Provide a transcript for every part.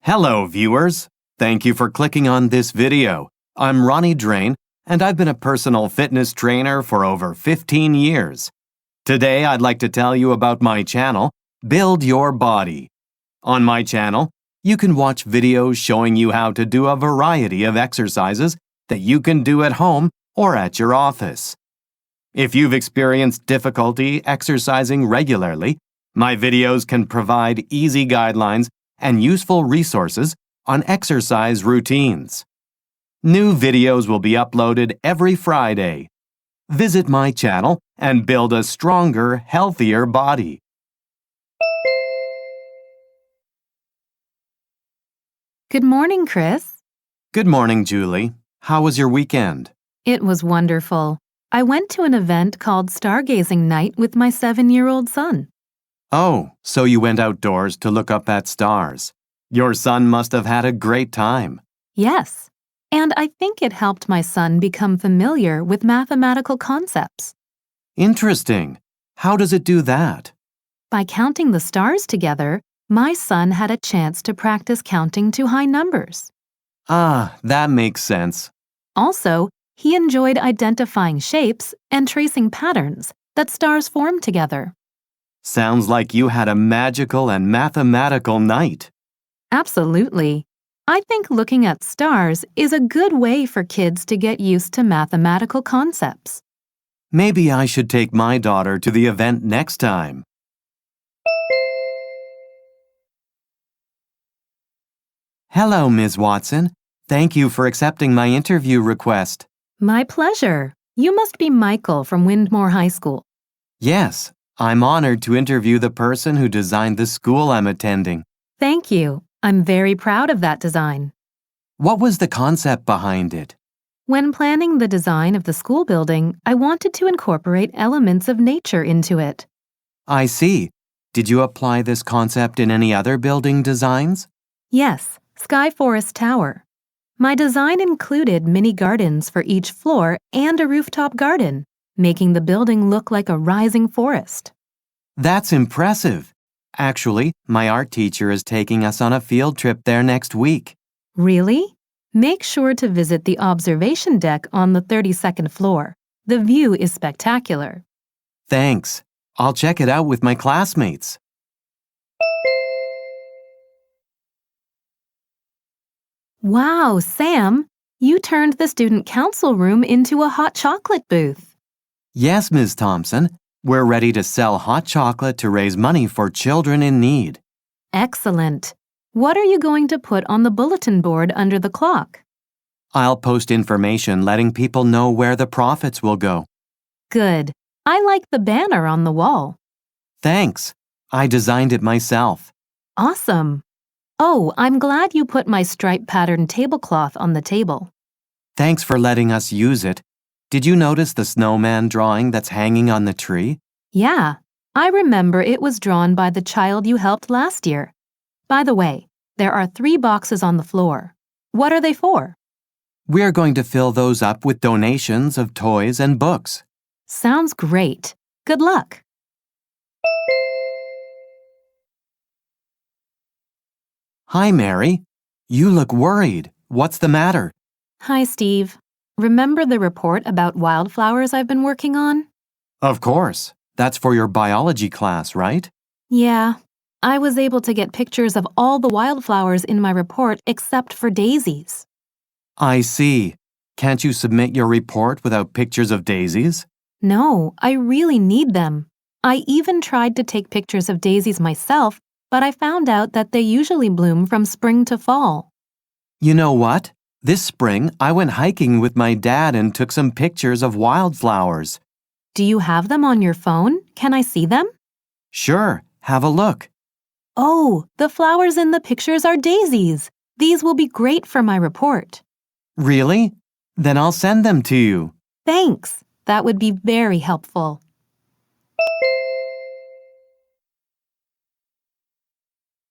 Hello, viewers. Thank you for clicking on this video. I'm Ronnie Drain, and I've been a personal fitness trainer for over 15 years. Today, I'd like to tell you about my channel, Build Your Body. On my channel, you can watch videos showing you how to do a variety of exercises that you can do at home or at your office. If you've experienced difficulty exercising regularly, my videos can provide easy guidelines and useful resources on exercise routines. New videos will be uploaded every Friday. Visit my channel and build a stronger, healthier body. Good morning, Chris. Good morning, Julie. How was your weekend? It was wonderful. I went to an event called Stargazing Night with my 7-year-old son. Oh, so you went outdoors to look up at stars. Your son must have had a great time. Yes, and I think it helped my son become familiar with mathematical concepts. Interesting. How does it do that? By counting the stars together, my son had a chance to practice counting to high numbers. Ah, that makes sense. Also, he enjoyed identifying shapes and tracing patterns that stars form together. Sounds like you had a magical and mathematical night. Absolutely. I think looking at stars is a good way for kids to get used to mathematical concepts. Maybe I should take my daughter to the event next time. Hello, Ms. Watson. Thank you for accepting my interview request. My pleasure. You must be Michael from Windmore High School. Yes, I'm honored to interview the person who designed the school I'm attending. Thank you. I'm very proud of that design. What was the concept behind it? When planning the design of the school building, I wanted to incorporate elements of nature into it. I see. Did you apply this concept in any other building designs? Yes, Sky Forest Tower. My design included mini gardens for each floor and a rooftop garden, making the building look like a rising forest. That's impressive. Actually, my art teacher is taking us on a field trip there next week. Really? Make sure to visit the observation deck on the 32nd floor. The view is spectacular. Thanks. I'll check it out with my classmates. Wow, Sam, you turned the student council room into a hot chocolate booth. Yes, Ms. Thompson. We're ready to sell hot chocolate to raise money for children in need. Excellent. What are you going to put on the bulletin board under the clock? I'll post information letting people know where the profits will go. Good. I like the banner on the wall. Thanks. I designed it myself. Awesome. Oh, I'm glad you put my stripe pattern tablecloth on the table. Thanks for letting us use it. Did you notice the snowman drawing that's hanging on the tree? Yeah, I remember it was drawn by the child you helped last year. By the way, there are 3 boxes on the floor. What are they for? We're going to fill those up with donations of toys and books. Sounds great. Good luck. Hi, Mary. You look worried. What's the matter? Hi, Steve. Remember the report about wildflowers I've been working on? Of course. That's for your biology class, right? Yeah. I was able to get pictures of all the wildflowers in my report except for daisies. I see. Can't you submit your report without pictures of daisies? No, I really need them. I even tried to take pictures of daisies myself, but I found out that they usually bloom from spring to fall. You know what? This spring, I went hiking with my dad and took some pictures of wildflowers. Do you have them on your phone? Can I see them? Sure, have a look. Oh, the flowers in the pictures are daisies. These will be great for my report. Really? Then I'll send them to you. Thanks. That would be very helpful.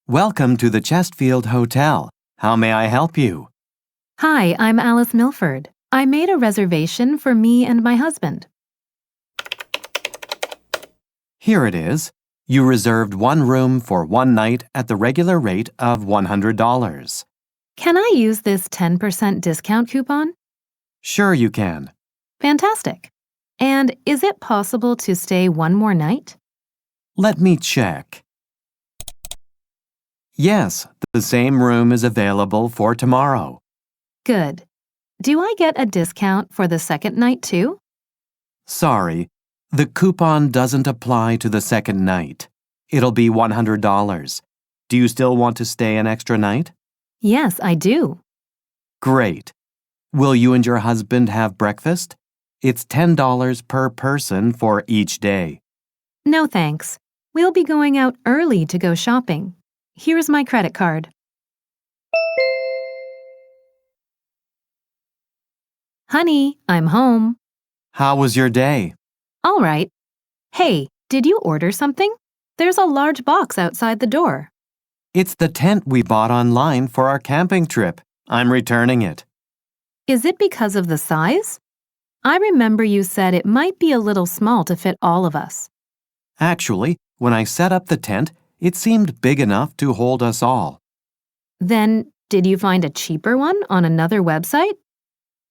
Welcome to the Chesterfield Hotel. How may I help you? Hi, I'm Alice Milford. I made a reservation for me and my husband. Here it is. You reserved one room for one night at the regular rate of $100. Can I use this 10% discount coupon? Sure you can. Fantastic. And is it possible to stay one more night? Let me check. Yes, the same room is available for tomorrow. Good. Do I get a discount for the second night too? Sorry, the coupon doesn't apply to the second night. It'll be $100. Do you still want to stay an extra night? Yes, I do. Great. Will you and your husband have breakfast? It's $10 per person for each day. No thanks. We'll be going out early to go shopping. Here's my credit card. Honey, I'm home. How was your day? All right. Hey, did you order something? There's a large box outside the door. It's the tent we bought online for our camping trip. I'm returning it. Is it because of the size? I remember you said it might be a little small to fit all of us. Actually, when I set up the tent, it seemed big enough to hold us all. Then, did you find a cheaper one on another website?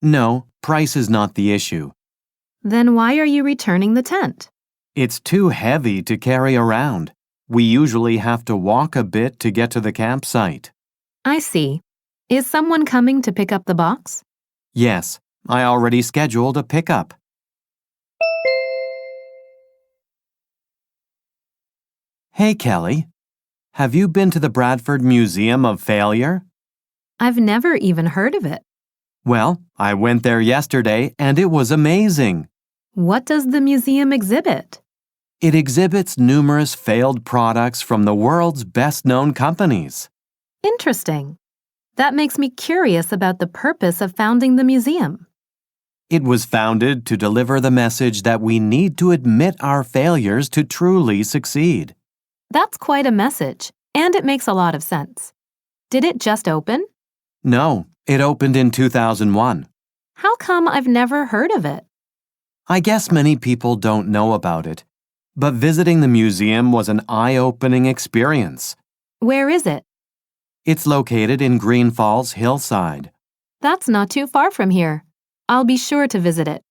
No, price is not the issue. Then why are you returning the tent? It's too heavy to carry around. We usually have to walk a bit to get to the campsite. I see. Is someone coming to pick up the box? Yes, I already scheduled a pickup. Hey, Kelly. Have you been to the Bradford Museum of Failure? I've never even heard of it. Well, I went there yesterday and it was amazing. What does the museum exhibit? It exhibits numerous failed products from the world's best-known companies. Interesting. That makes me curious about the purpose of founding the museum. It was founded to deliver the message that we need to admit our failures to truly succeed. That's quite a message, and it makes a lot of sense. Did it just open? No, it opened in 2001. How come I've never heard of it? I guess many people don't know about it, but visiting the museum was an eye-opening experience. Where is it? It's located in Green Falls Hillside. That's not too far from here. I'll be sure to visit it.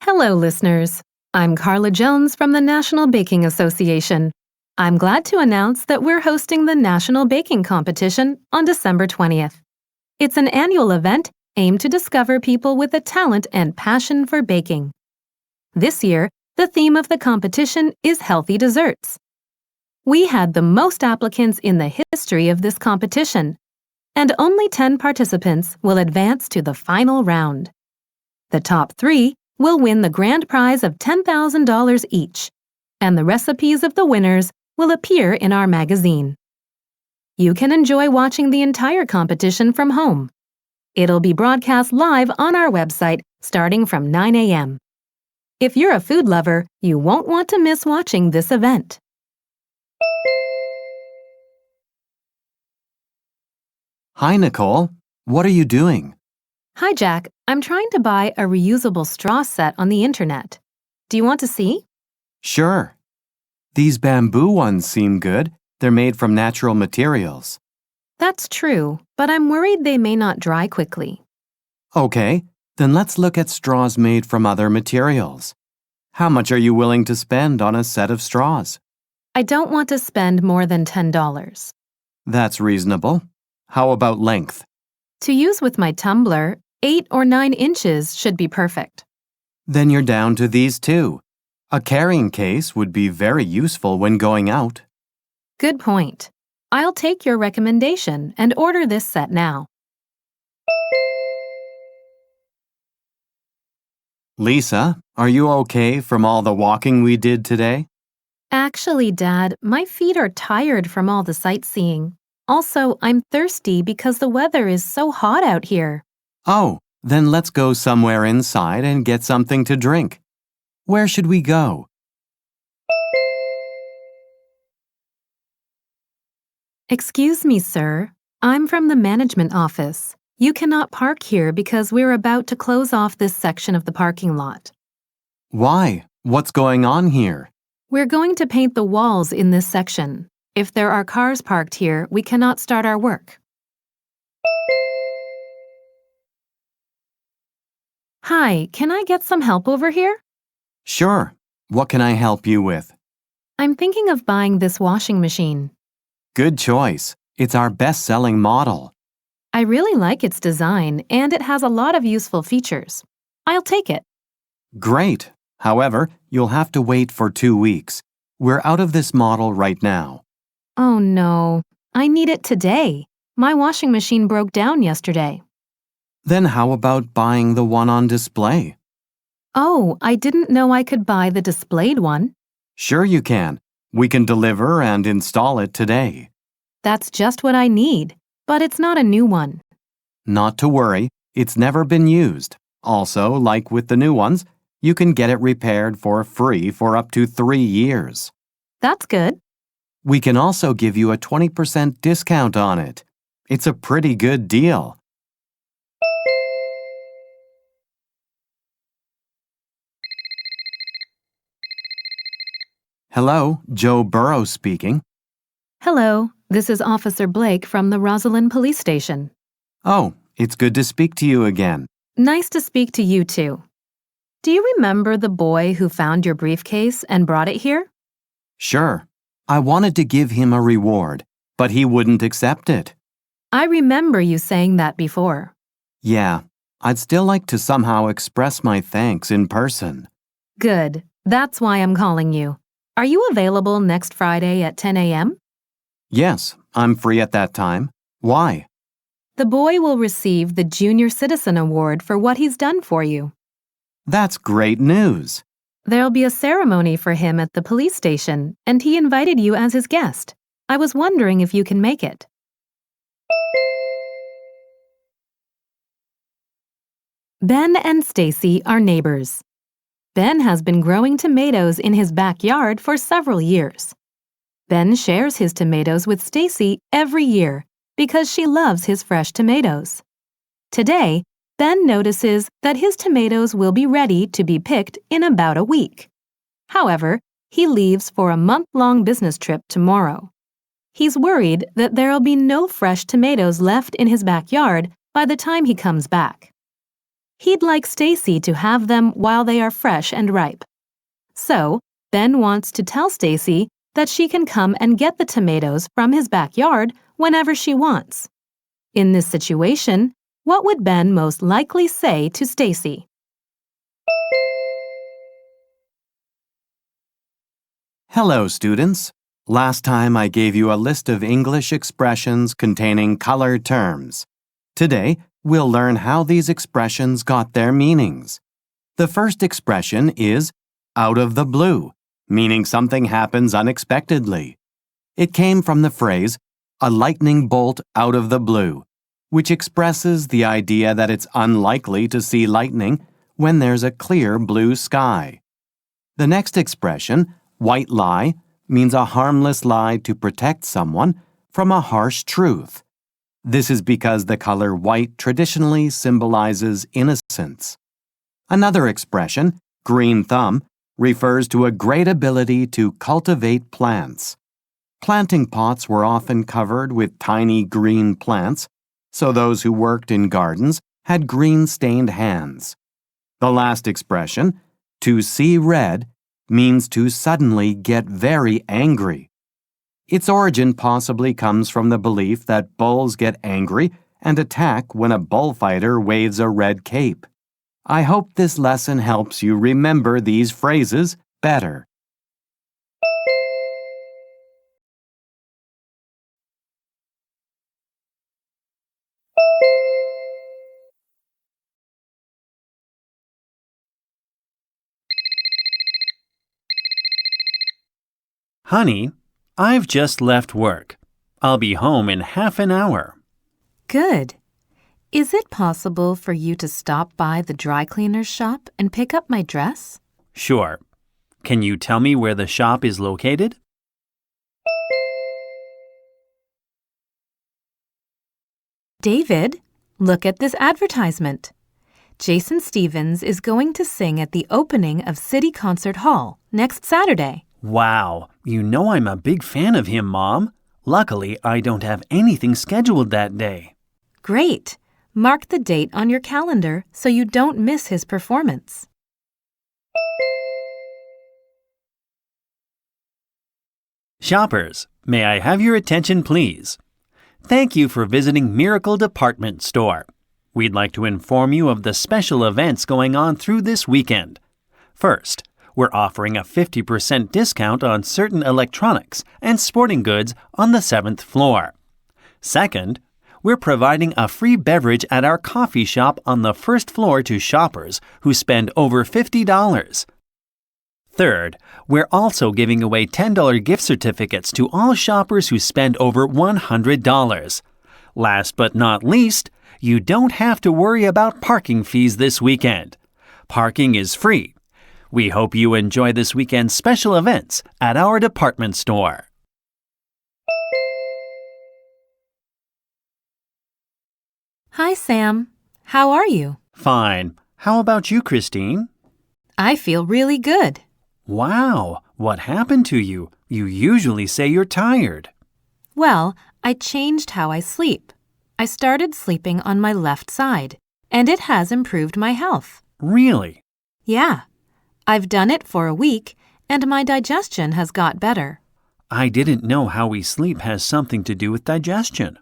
Hello, listeners. I'm Carla Jones from the National Baking Association. I'm glad to announce that we're hosting the National Baking Competition on December 20th. It's an annual event aimed to discover people with a talent and passion for baking. This year, the theme of the competition is healthy desserts. We had the most applicants in the history of this competition, and only 10 participants will advance to the final round. The top 3 will win the grand prize of $10,000 each, and the recipes of the winners will appear in our magazine. You can enjoy watching the entire competition from home. It'll be broadcast live on our website starting from 9 a.m. If you're a food lover, you won't want to miss watching this event. Hi, Nicole. What are you doing? Hi, Jack. I'm trying to buy a reusable straw set on the internet. Do you want to see? Sure. These bamboo ones seem good. They're made from natural materials. That's true, but I'm worried they may not dry quickly. Okay, then let's look at straws made from other materials. How much are you willing to spend on a set of straws? I don't want to spend more than $10. That's reasonable. How about length? To use with my tumbler, 8 or 9 inches should be perfect. Then you're down to these two. A carrying case would be very useful when going out. Good point. I'll take your recommendation and order this set now. Lisa, are you okay from all the walking we did today? Actually, Dad, my feet are tired from all the sightseeing. Also, I'm thirsty because the weather is so hot out here. Oh, then let's go somewhere inside and get something to drink. Where should we go? Excuse me, sir. I'm from the management office. You cannot park here because we're about to close off this section of the parking lot. Why? What's going on here? We're going to paint the walls in this section. If there are cars parked here, we cannot start our work. Hi, can I get some help over here? Sure. What can I help you with? I'm thinking of buying this washing machine. Good choice. It's our best-selling model. I really like its design, and it has a lot of useful features. I'll take it. Great. However, you'll have to wait for 2 weeks. We're out of this model right now. Oh no, I need it today. My washing machine broke down yesterday. Then how about buying the one on display? Oh, I didn't know I could buy the displayed one. Sure you can. We can deliver and install it today. That's just what I need, but it's not a new one. Not to worry, it's never been used. Also, like with the new ones, you can get it repaired for free for up to 3 years. That's good. We can also give you a 20% discount on it. It's a pretty good deal. Hello, Joe Burrow speaking. Hello, this is Officer Blake from the Rosalind Police Station. Oh, it's good to speak to you again. Nice to speak to you too. Do you remember the boy who found your briefcase and brought it here? Sure. I wanted to give him a reward, but he wouldn't accept it. I remember you saying that before. Yeah, I'd still like to somehow express my thanks in person. Good. That's why I'm calling you. Are you available next Friday at 10 a.m.? Yes, I'm free at that time. Why? The boy will receive the Junior Citizen Award for what he's done for you. That's great news. There'll be a ceremony for him at the police station, and he invited you as his guest. I was wondering if you can make it. Ben and Stacy are neighbors. Ben has been growing tomatoes in his backyard for several years. Ben shares his tomatoes with Stacy every year because she loves his fresh tomatoes. Today, Ben notices that his tomatoes will be ready to be picked in about a week. However, he leaves for a month-long business trip tomorrow. He's worried that there'll be no fresh tomatoes left in his backyard by the time he comes back. He'd like Stacy to have them while they are fresh and ripe. So, Ben wants to tell Stacy that she can come and get the tomatoes from his backyard whenever she wants. In this situation, what would Ben most likely say to Stacy? Hello, students. Last time I gave you a list of English expressions containing color terms. Today, we'll learn how these expressions got their meanings. The first expression is out of the blue, meaning something happens unexpectedly. It came from the phrase, a lightning bolt out of the blue, which expresses the idea that it's unlikely to see lightning when there's a clear blue sky. The next expression, white lie, means a harmless lie to protect someone from a harsh truth. This is because the color white traditionally symbolizes innocence. Another expression, green thumb, refers to a great ability to cultivate plants. Planting pots were often covered with tiny green plants, so those who worked in gardens had green-stained hands. The last expression, to see red, means to suddenly get very angry. Its origin possibly comes from the belief that bulls get angry and attack when a bullfighter waves a red cape. I hope this lesson helps you remember these phrases better. Honey, I've just left work. I'll be home in half an hour. Good. Is it possible for you to stop by the dry cleaner's shop and pick up my dress? Sure. Can you tell me where the shop is located? David, look at this advertisement. Jason Stevens is going to sing at the opening of City Concert Hall next Saturday. Wow, you know I'm a big fan of him, Mom. Luckily, I don't have anything scheduled that day. Great! Mark the date on your calendar so you don't miss his performance. Shoppers, may I have your attention, please? Thank you for visiting Miracle Department Store. We'd like to inform you of the special events going on through this weekend. First, we're offering a 50% discount on certain electronics and sporting goods on the 7th floor. Second, we're providing a free beverage at our coffee shop on the first floor to shoppers who spend over $50. Third, we're also giving away $10 gift certificates to all shoppers who spend over $100. Last but not least, you don't have to worry about parking fees this weekend. Parking is free. We hope you enjoy this weekend's special events at our department store. Hi, Sam. How are you? Fine. How about you, Christine? I feel really good. Wow, what happened to you? You usually say you're tired. Well, I changed how I sleep. I started sleeping on my left side, and it has improved my health. Really? Yeah. I've done it for a week, and my digestion has got better. I didn't know how we sleep has something to do with digestion.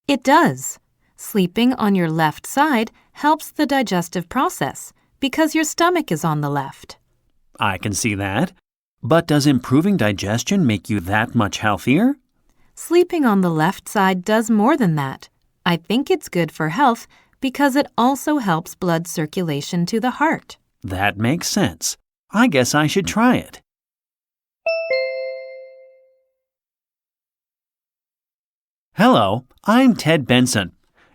It does. Sleeping on your left side helps the digestive process because your stomach is on the left. I can see that. But does improving digestion make you that much healthier? Sleeping on the left side does more than that. I think it's good for health because it also helps blood circulation to the heart. That makes sense. I guess I should try it. Hello, I'm Ted Benson.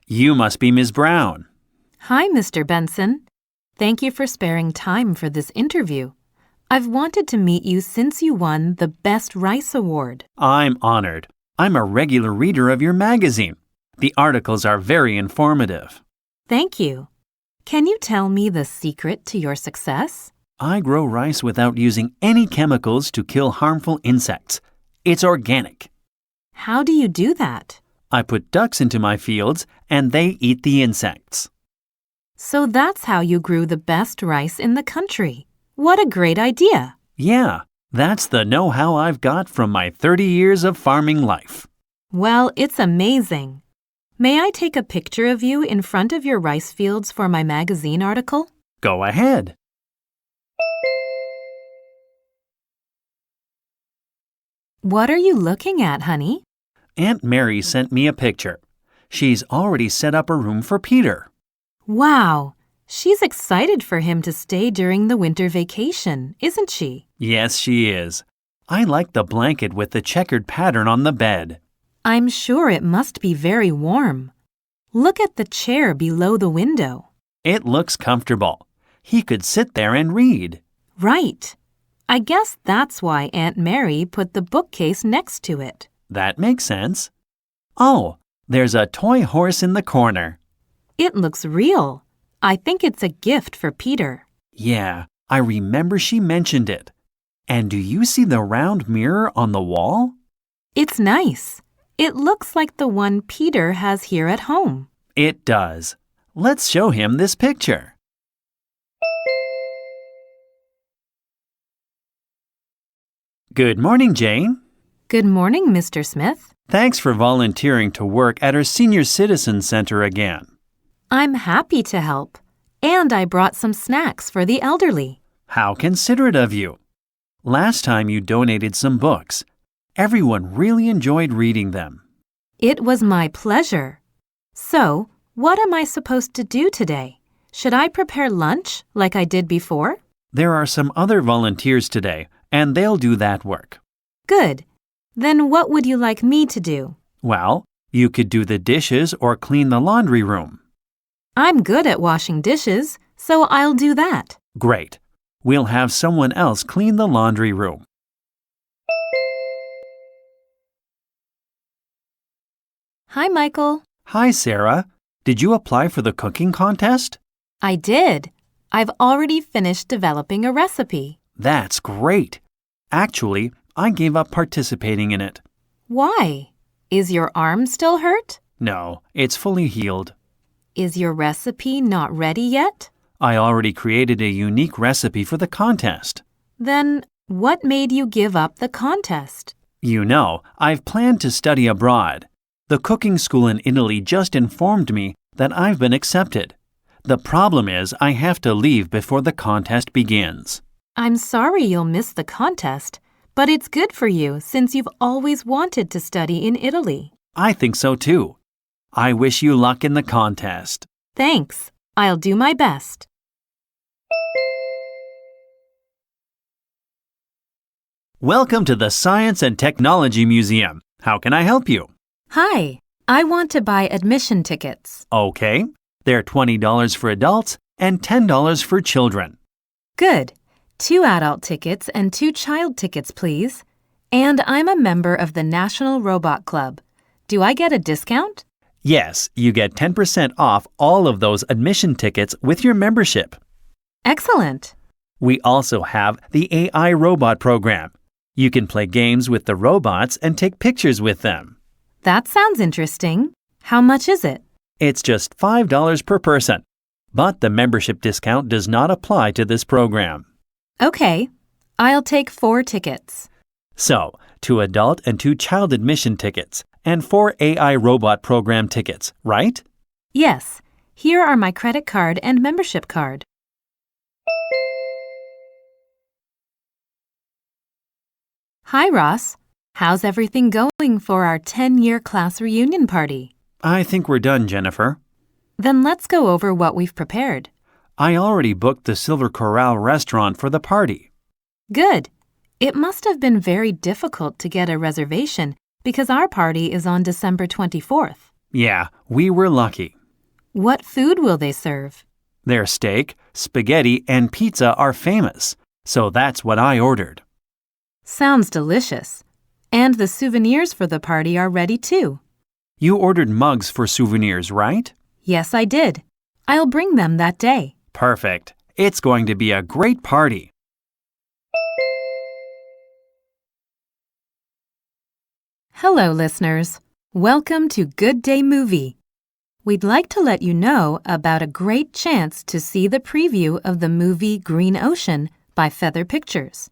You must be Ms. Brown. Hi, Mr. Benson. Thank you for sparing time for this interview. I've wanted to meet you since you won the Best Rice Award. I'm honored. I'm a regular reader of your magazine. The articles are very informative. Thank you. Can you tell me the secret to your success? I grow rice without using any chemicals to kill harmful insects. It's organic. How do you do that? I put ducks into my fields and they eat the insects. So that's how you grew the best rice in the country. What a great idea! Yeah, that's the know-how I've got from my 30 years of farming life. Well, it's amazing. May I take a picture of you in front of your rice fields for my magazine article? Go ahead. What are you looking at, honey? Aunt Mary sent me a picture. She's already set up a room for Peter. Wow! She's excited for him to stay during the winter vacation, isn't she? Yes, she is. I like the blanket with the checkered pattern on the bed. I'm sure it must be very warm. Look at the chair below the window. It looks comfortable. He could sit there and read. Right. I guess that's why Aunt Mary put the bookcase next to it. That makes sense. Oh, there's a toy horse in the corner. It looks real. I think it's a gift for Peter. Yeah, I remember she mentioned it. And do you see the round mirror on the wall? It's nice. It looks like the one Peter has here at home. It does. Let's show him this picture. Good morning, Jane. Good morning, Mr. Smith. Thanks for volunteering to work at our Senior Citizen Center again. I'm happy to help. And I brought some snacks for the elderly. How considerate of you. Last time you donated some books. Everyone really enjoyed reading them. It was my pleasure. So, what am I supposed to do today? Should I prepare lunch like I did before? There are some other volunteers today, and they'll do that work. Good. Then what would you like me to do? Well, you could do the dishes or clean the laundry room. I'm good at washing dishes, so I'll do that. Great. We'll have someone else clean the laundry room. Hi, Michael. Hi, Sarah. Did you apply for the cooking contest? I did. I've already finished developing a recipe. That's great. Actually, I gave up participating in it. Why? Is your arm still hurt? No, it's fully healed. Is your recipe not ready yet? I already created a unique recipe for the contest. Then what made you give up the contest? You know, I've planned to study abroad. The cooking school in Italy just informed me that I've been accepted. The problem is I have to leave before the contest begins. I'm sorry you'll miss the contest, but it's good for you since you've always wanted to study in Italy. I think so too. I wish you luck in the contest. Thanks. I'll do my best. Welcome to the Science and Technology Museum. How can I help you? Hi. I want to buy admission tickets. Okay. They're $20 for adults and $10 for children. Good. 2 adult tickets and 2 child tickets, please. And I'm a member of the National Robot Club. Do I get a discount? Yes, you get 10% off all of those admission tickets with your membership. Excellent. We also have the AI robot program. You can play games with the robots and take pictures with them. That sounds interesting. How much is it? It's just $5 per person. But the membership discount does not apply to this program. Okay. I'll take 4 tickets. So, 2 adult and 2 child admission tickets and 4 AI robot program tickets, right? Yes. Here are my credit card and membership card. Hi, Ross. How's everything going for our 10-year class reunion party? I think we're done, Jennifer. Then let's go over what we've prepared. I already booked the Silver Corral restaurant for the party. Good. It must have been very difficult to get a reservation because our party is on December 24th. Yeah, we were lucky. What food will they serve? Their steak, spaghetti, and pizza are famous, so that's what I ordered. Sounds delicious. And the souvenirs for the party are ready too. You ordered mugs for souvenirs, right? Yes, I did. I'll bring them that day. Perfect. It's going to be a great party. Hello, listeners. Welcome to Good Day Movie. We'd like to let you know about a great chance to see the preview of the movie Green Ocean by Feather Pictures.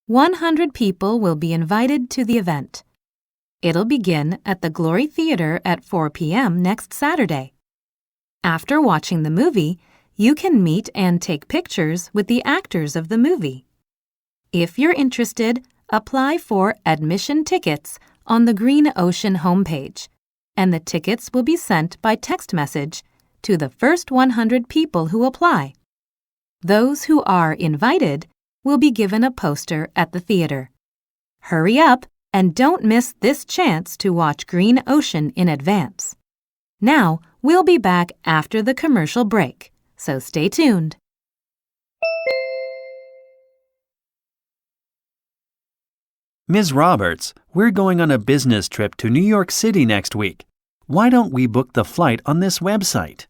100 people will be invited to the event. It'll begin at the Glory Theater at 4 p.m. next Saturday. After watching the movie, you can meet and take pictures with the actors of the movie. If you're interested, apply for admission tickets on the Green Ocean homepage, and the tickets will be sent by text message to the first 100 people who apply. Those who are invited will be given a poster at the theater. Hurry up and don't miss this chance to watch Green Ocean in advance. Now, we'll be back after the commercial break, so stay tuned. Ms. Roberts, we're going on a business trip to New York City next week. Why don't we book the flight on this website?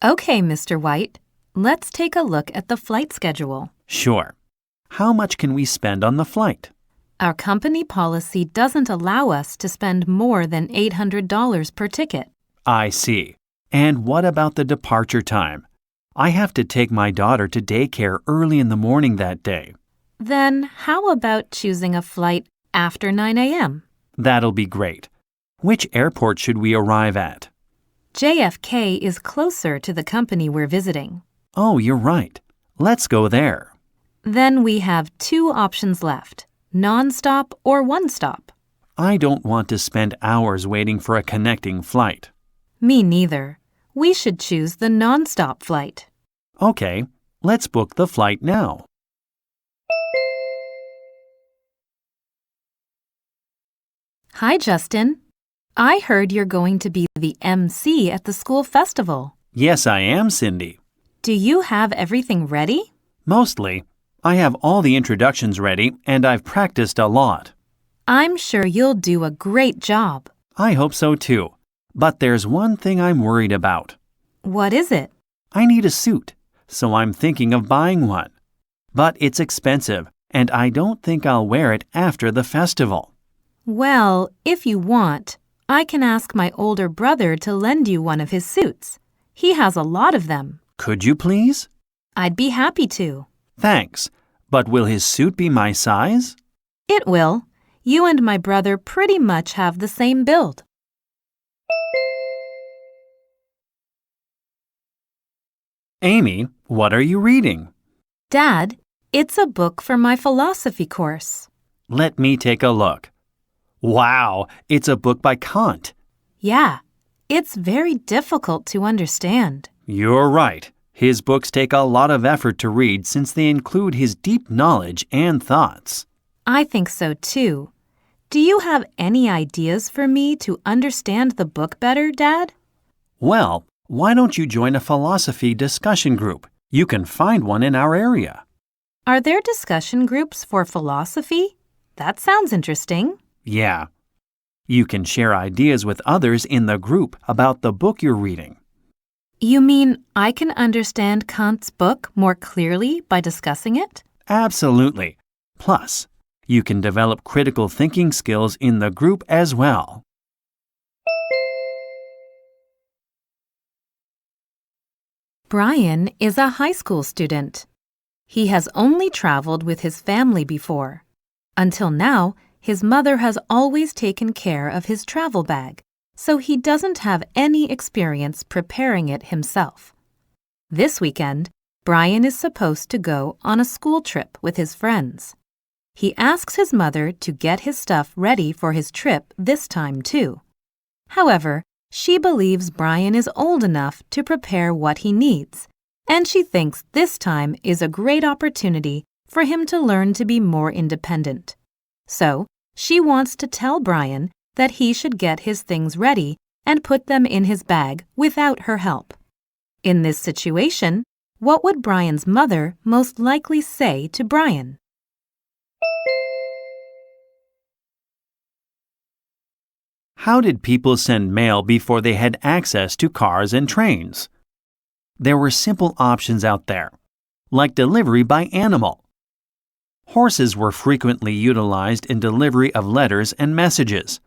Okay, Mr. White. Let's take a look at the flight schedule. Sure. How much can we spend on the flight? Our company policy doesn't allow us to spend more than $800 per ticket. I see. And what about the departure time? I have to take my daughter to daycare early in the morning that day. Then how about choosing a flight after 9 a.m.? That'll be great. Which airport should we arrive at? JFK is closer to the company we're visiting. Oh, you're right. Let's go there. Then we have 2 options left, non-stop or one-stop. I don't want to spend hours waiting for a connecting flight. Me neither. We should choose the non-stop flight. Okay, let's book the flight now. Hi, Justin. I heard you're going to be the MC at the school festival. Yes, I am, Cindy. Do you have everything ready? Mostly. I have all the introductions ready, and I've practiced a lot. I'm sure you'll do a great job. I hope so too. But there's one thing I'm worried about. What is it? I need a suit, so I'm thinking of buying one. But it's expensive, and I don't think I'll wear it after the festival. Well, if you want, I can ask my older brother to lend you one of his suits. He has a lot of them. Could you please? I'd be happy to. Thanks. But will his suit be my size? It will. You and my brother pretty much have the same build. Amy, what are you reading? Dad, it's a book for my philosophy course. Let me take a look. Wow, it's a book by Kant. Yeah, it's very difficult to understand. You're right. His books take a lot of effort to read since they include his deep knowledge and thoughts. I think so too. Do you have any ideas for me to understand the book better, Dad? Well, why don't you join a philosophy discussion group? You can find one in our area. Are there discussion groups for philosophy? That sounds interesting. Yeah. You can share ideas with others in the group about the book you're reading. You mean I can understand Kant's book more clearly by discussing it? Absolutely. Plus, you can develop critical thinking skills in the group as well. Brian is a high school student. He has only traveled with his family before. Until now, his mother has always taken care of his travel bag, so he doesn't have any experience preparing it himself. This weekend, Brian is supposed to go on a school trip with his friends. He asks his mother to get his stuff ready for his trip this time too. However, she believes Brian is old enough to prepare what he needs, and she thinks this time is a great opportunity for him to learn to be more independent. So, she wants to tell Brian that he should get his things ready and put them in his bag without her help. In this situation, what would Brian's mother most likely say to Brian? How did people send mail before they had access to cars and trains? There were simple options out there, like delivery by animal. Horses were frequently utilized in delivery of letters and messages.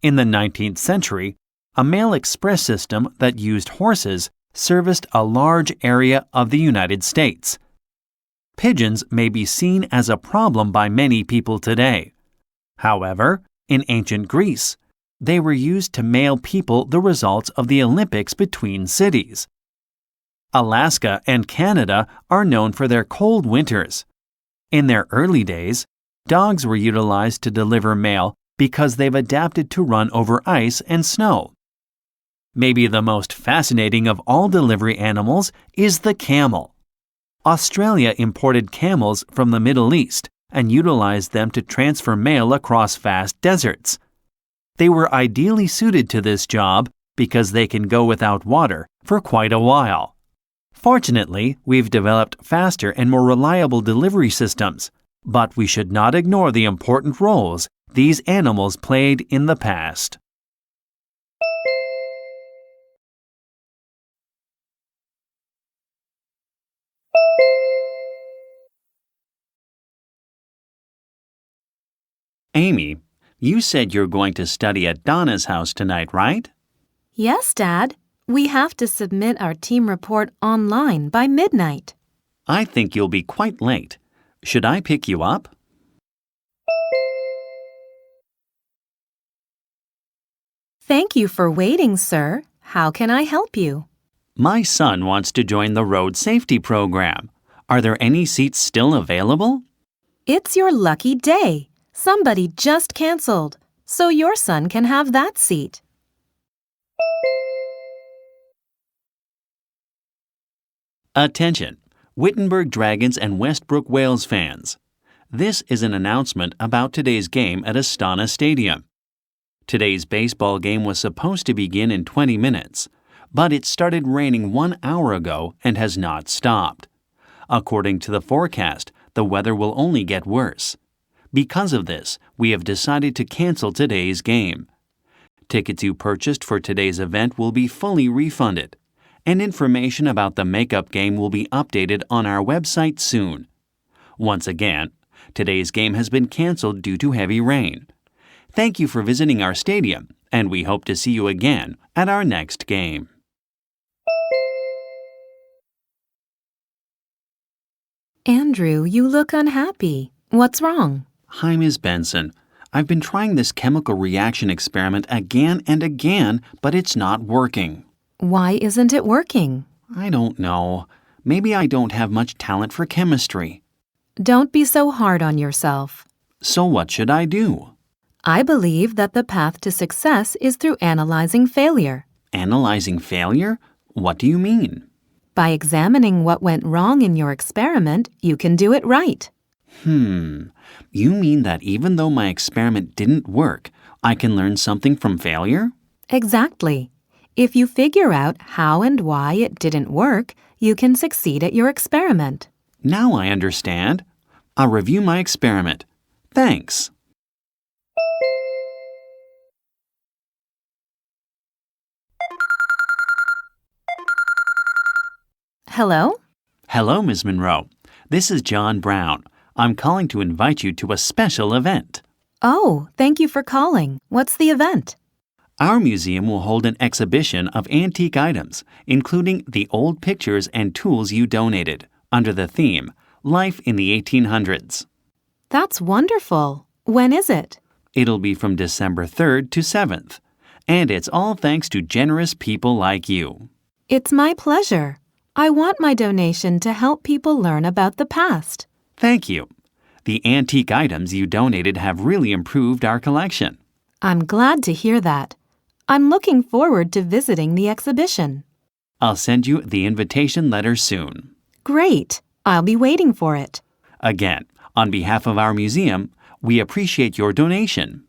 In the 19th century, a mail express system that used horses serviced a large area of the United States. Pigeons may be seen as a problem by many people today. However, in ancient Greece, they were used to mail people the results of the Olympics between cities. Alaska and Canada are known for their cold winters. In their early days, dogs were utilized to deliver mail because they've adapted to run over ice and snow. Maybe the most fascinating of all delivery animals is the camel. Australia imported camels from the Middle East and utilized them to transfer mail across vast deserts. They were ideally suited to this job because they can go without water for quite a while. Fortunately, we've developed faster and more reliable delivery systems, but we should not ignore the important roles these animals played in the past. Amy, you said you're going to study at Donna's house tonight, right? Yes, Dad. We have to submit our team report online by midnight. I think you'll be quite late. Should I pick you up? Thank you for waiting, sir. How can I help you? My son wants to join the road safety program. Are there any seats still available? It's your lucky day. Somebody just canceled, so your son can have that seat. Attention, Wittenberg Dragons and Westbrook Whales fans. This is an announcement about today's game at Astana Stadium. Today's baseball game was supposed to begin in 20 minutes, but it started raining 1 hour ago and has not stopped. According to the forecast, the weather will only get worse. Because of this, we have decided to cancel today's game. Tickets you purchased for today's event will be fully refunded, and information about the makeup game will be updated on our website soon. Once again, today's game has been canceled due to heavy rain. Thank you for visiting our stadium, and we hope to see you again at our next game. Andrew, you look unhappy. What's wrong? Hi, Ms. Benson. I've been trying this chemical reaction experiment again and again, but it's not working. Why isn't it working? I don't know. Maybe I don't have much talent for chemistry. Don't be so hard on yourself. So what should I do? I believe that the path to success is through analyzing failure. Analyzing failure? What do you mean? By examining what went wrong in your experiment, you can do it right. You mean that even though my experiment didn't work, I can learn something from failure? Exactly. If you figure out how and why it didn't work, you can succeed at your experiment. Now I understand. I'll review my experiment. Thanks. Hello? Hello, Ms. Monroe. This is John Brown. I'm calling to invite you to a special event. Oh, thank you for calling. What's the event? Our museum will hold an exhibition of antique items, including the old pictures and tools you donated, under the theme, Life in the 1800s. That's wonderful. When is it? It'll be from December 3rd to 7th. And it's all thanks to generous people like you. It's my pleasure. I want my donation to help people learn about the past. Thank you. The antique items you donated have really improved our collection. I'm glad to hear that. I'm looking forward to visiting the exhibition. I'll send you the invitation letter soon. Great. I'll be waiting for it. Again, on behalf of our museum, we appreciate your donation.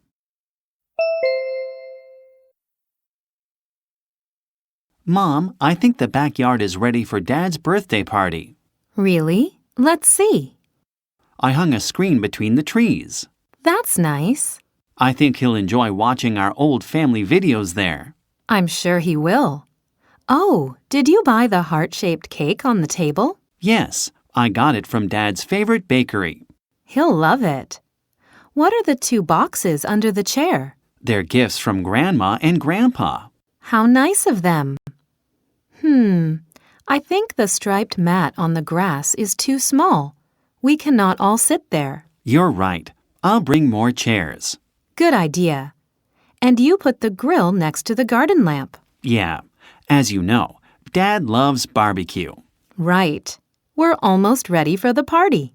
Mom, I think the backyard is ready for Dad's birthday party. Really? Let's see. I hung a screen between the trees. That's nice. I think he'll enjoy watching our old family videos there. I'm sure he will. Oh, did you buy the heart-shaped cake on the table? Yes, I got it from Dad's favorite bakery. He'll love it. What are the two boxes under the chair? They're gifts from Grandma and Grandpa. How nice of them. I think the striped mat on the grass is too small. We cannot all sit there. You're right. I'll bring more chairs. Good idea. And you put the grill next to the garden lamp. Yeah. As you know, Dad loves barbecue. Right. We're almost ready for the party.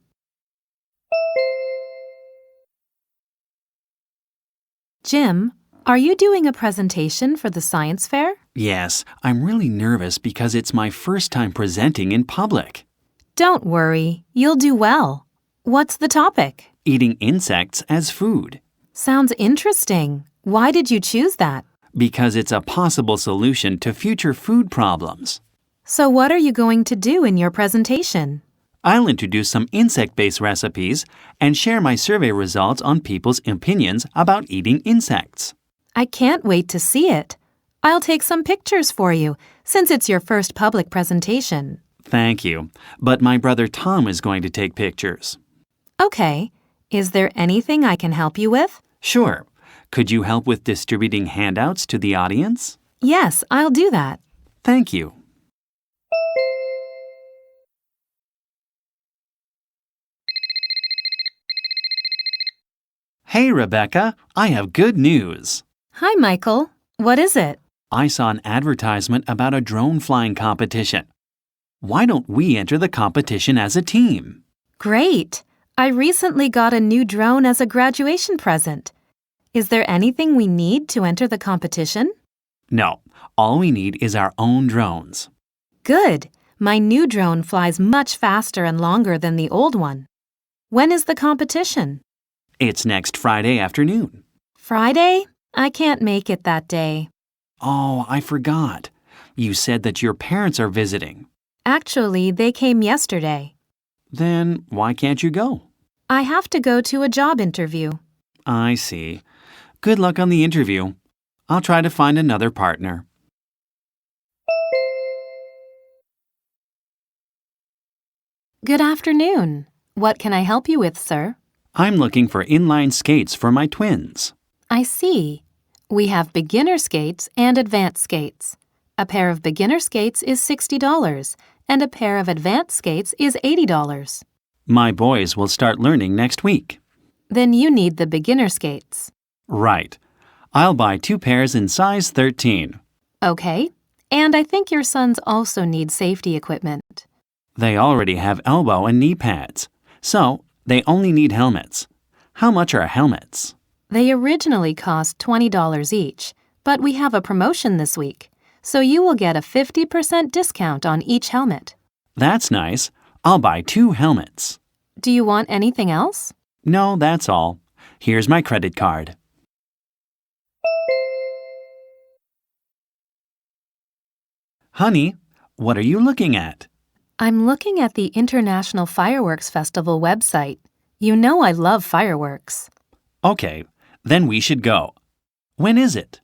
Jim, are you doing a presentation for the science fair? Yes, I'm really nervous because it's my first time presenting in public. Don't worry, you'll do well. What's the topic? Eating insects as food. Sounds interesting. Why did you choose that? Because it's a possible solution to future food problems. So what are you going to do in your presentation? I'll introduce some insect-based recipes and share my survey results on people's opinions about eating insects. I can't wait to see it. I'll take some pictures for you, since it's your first public presentation. Thank you, but my brother Tom is going to take pictures. Okay. Is there anything I can help you with? Sure. Could you help with distributing handouts to the audience? Yes, I'll do that. Thank you. Hey, Rebecca, I have good news. Hi, Michael. What is it? I saw an advertisement about a drone flying competition. Why don't we enter the competition as a team? Great. I recently got a new drone as a graduation present. Is there anything we need to enter the competition? No, all we need is our own drones. Good. My new drone flies much faster and longer than the old one. When is the competition? It's next Friday afternoon. Friday? I can't make it that day. Oh, I forgot. You said that your parents are visiting. Actually, they came yesterday. Then why can't you go? I have to go to a job interview. I see. Good luck on the interview. I'll try to find another partner. Good afternoon. What can I help you with, sir? I'm looking for inline skates for my twins. I see. We have beginner skates and advanced skates. A pair of beginner skates is $60, and a pair of advanced skates is $80. My boys will start learning next week. Then you need the beginner skates. Right. I'll buy 2 pairs in size 13. Okay. And I think your sons also need safety equipment. They already have elbow and knee pads, so they only need helmets. How much are helmets? They originally cost $20 each, but we have a promotion this week, so you will get a 50% discount on each helmet. That's nice. I'll buy 2 helmets. Do you want anything else? No, that's all. Here's my credit card. Honey, what are you looking at? I'm looking at the International Fireworks Festival website. You know I love fireworks. Okay, then we should go. When is it?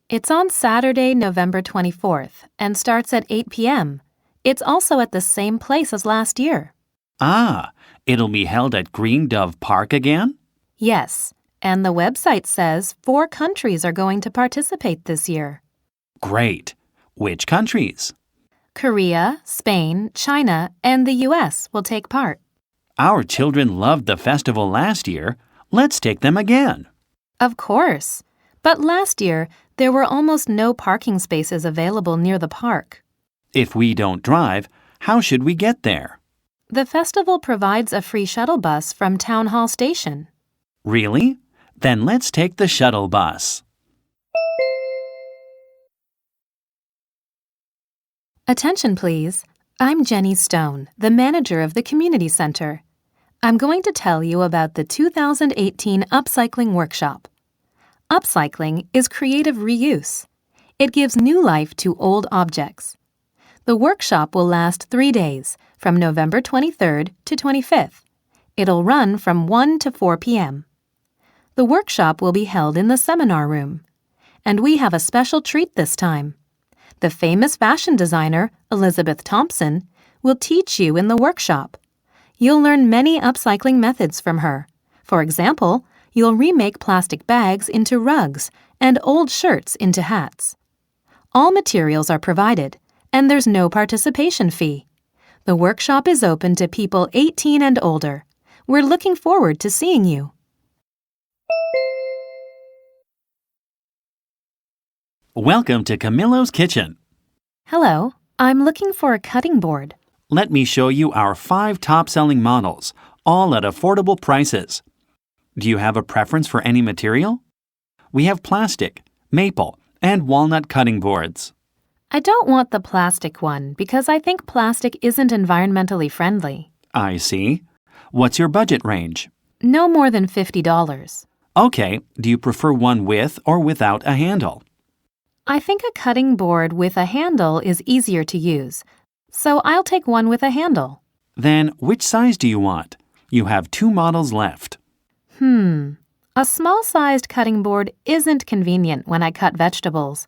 It's on Saturday, November 24th, and starts at 8 p.m. It's also at the same place as last year. Ah, it'll be held at Green Dove Park again? Yes, and the website says 4 countries are going to participate this year. Great. Which countries? Korea, Spain, China, and the U.S. will take part. Our children loved the festival last year. Let's take them again. Of course. But last year, there were almost no parking spaces available near the park. If we don't drive, how should we get there? The festival provides a free shuttle bus from Town Hall Station. Really? Then let's take the shuttle bus. Attention, please. I'm Jenny Stone, the manager of the Community Center. I'm going to tell you about the 2018 Upcycling Workshop. Upcycling is creative reuse. It gives new life to old objects. The workshop will last 3 days, from November 23rd to 25th. It'll run from 1 to 4 p.m. The workshop will be held in the seminar room. And we have a special treat this time. The famous fashion designer, Elizabeth Thompson, will teach you in the workshop. You'll learn many upcycling methods from her. For example, you'll remake plastic bags into rugs and old shirts into hats. All materials are provided, and there's no participation fee. The workshop is open to people 18 and older. We're looking forward to seeing you. Welcome to Camillo's Kitchen. Hello, I'm looking for a cutting board. Let me show you our 5 top-selling models, all at affordable prices. Do you have a preference for any material? We have plastic, maple, and walnut cutting boards. I don't want the plastic one because I think plastic isn't environmentally friendly. I see. What's your budget range? No more than $50. Okay, do you prefer one with or without a handle? I think a cutting board with a handle is easier to use, so I'll take one with a handle. Then which size do you want? You have 2 models left. A small-sized cutting board isn't convenient when I cut vegetables.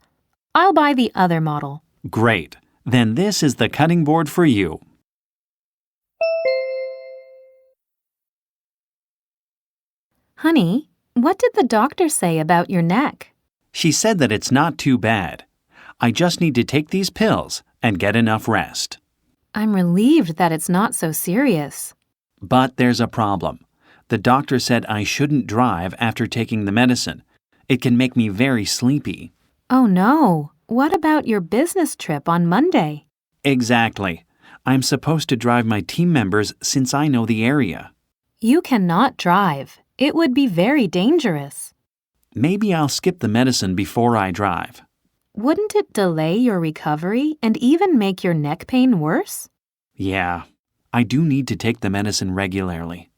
I'll buy the other model. Great. Then this is the cutting board for you. Honey, what did the doctor say about your neck? She said that it's not too bad. I just need to take these pills and get enough rest. I'm relieved that it's not so serious. But there's a problem. The doctor said I shouldn't drive after taking the medicine. It can make me very sleepy. Oh no, what about your business trip on Monday? Exactly. I'm supposed to drive my team members since I know the area. You cannot drive. It would be very dangerous. Maybe I'll skip the medicine before I drive. Wouldn't it delay your recovery and even make your neck pain worse? Yeah, I do need to take the medicine regularly.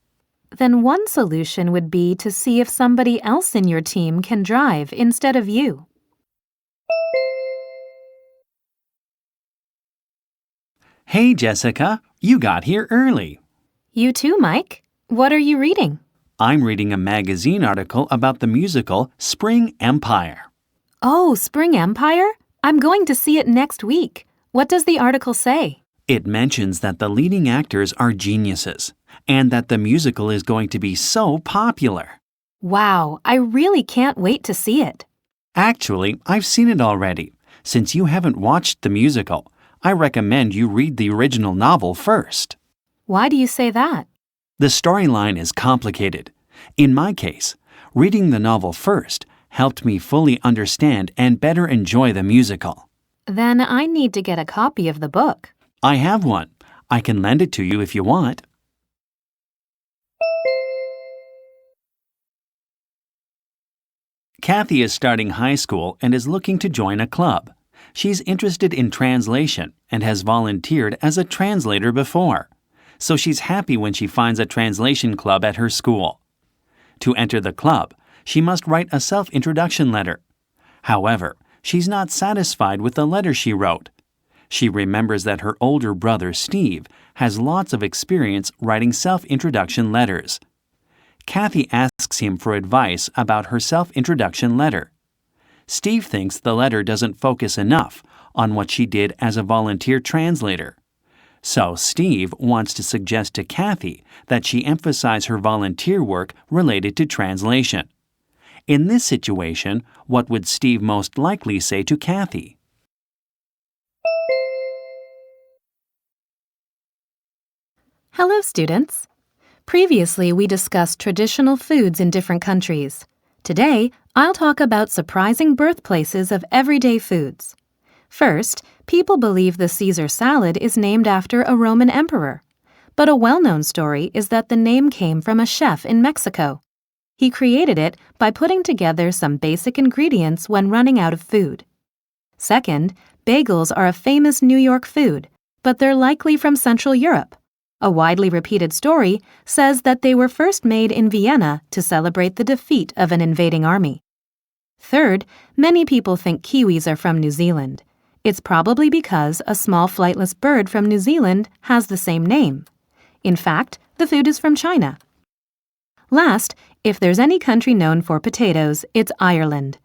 Then one solution would be to see if somebody else in your team can drive instead of you. Hey, Jessica, you got here early. You too, Mike. What are you reading? I'm reading a magazine article about the musical Spring Empire. Oh, Spring Empire? I'm going to see it next week. What does the article say? It mentions that the leading actors are geniuses and that the musical is going to be so popular. Wow, I really can't wait to see it. Actually, I've seen it already. Since you haven't watched the musical, I recommend you read the original novel first. Why do you say that? The storyline is complicated. In my case, reading the novel first helped me fully understand and better enjoy the musical. Then I need to get a copy of the book. I have one. I can lend it to you if you want. Kathy is starting high school and is looking to join a club. She's interested in translation and has volunteered as a translator before. So she's happy when she finds a translation club at her school. To enter the club, she must write a self-introduction letter. However, she's not satisfied with the letter she wrote. She remembers that her older brother, Steve, has lots of experience writing self-introduction letters. Kathy asks him for advice about her self-introduction letter. Steve thinks the letter doesn't focus enough on what she did as a volunteer translator. So Steve wants to suggest to Kathy that she emphasize her volunteer work related to translation. In this situation, what would Steve most likely say to Kathy? Hello, students. Previously, we discussed traditional foods in different countries. Today, I'll talk about surprising birthplaces of everyday foods. First, people believe the Caesar salad is named after a Roman emperor. But a well-known story is that the name came from a chef in Mexico. He created it by putting together some basic ingredients when running out of food. Second, bagels are a famous New York food, but they're likely from Central Europe. A widely repeated story says that they were first made in Vienna to celebrate the defeat of an invading army. Third, many people think kiwis are from New Zealand. It's probably because a small flightless bird from New Zealand has the same name. In fact, the food is from China. Last, if there's any country known for potatoes, it's Ireland.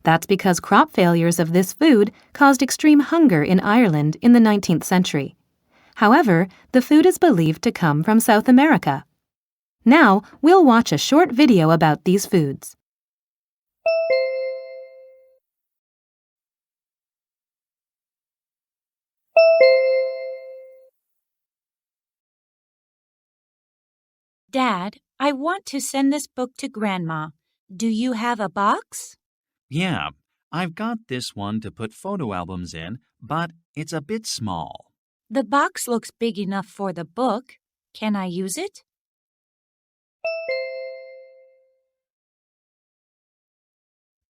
That's because crop failures of this food caused extreme hunger in Ireland in the 19th century. However, the food is believed to come from South America. Now, we'll watch a short video about these foods. Dad, I want to send this book to Grandma. Do you have a box? Yeah, I've got this one to put photo albums in, but it's a bit small. The box looks big enough for the book. Can I use it?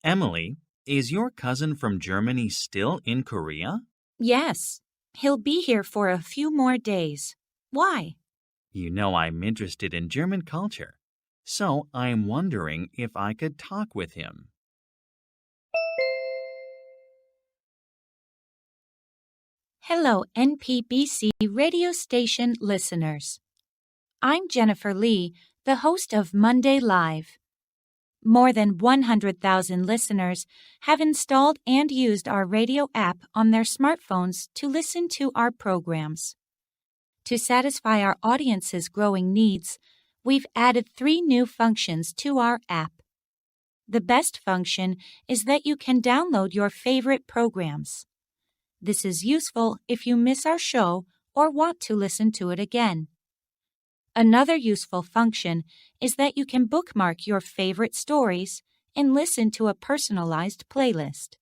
Emily, is your cousin from Germany still in Korea? Yes. He'll be here for a few more days. Why? You know I'm interested in German culture, so I'm wondering if I could talk with him. Hello, NPBC radio station listeners. I'm Jennifer Lee, the host of Monday Live. More than 100,000 listeners have installed and used our radio app on their smartphones to listen to our programs. To satisfy our audience's growing needs, we've added 3 new functions to our app. The best function is that you can download your favorite programs. This is useful if you miss our show or want to listen to it again. Another useful function is that you can bookmark your favorite stories and listen to a personalized playlist.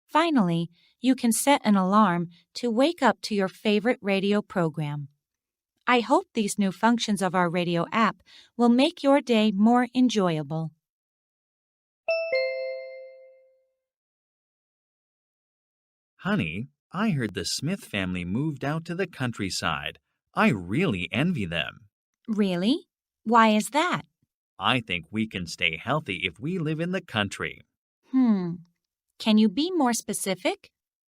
Finally, you can set an alarm to wake up to your favorite radio program. I hope these new functions of our radio app will make your day more enjoyable. Honey, I heard the Smith family moved out to the countryside. I really envy them. Really? Why is that? I think we can stay healthy if we live in the country. Can you be more specific?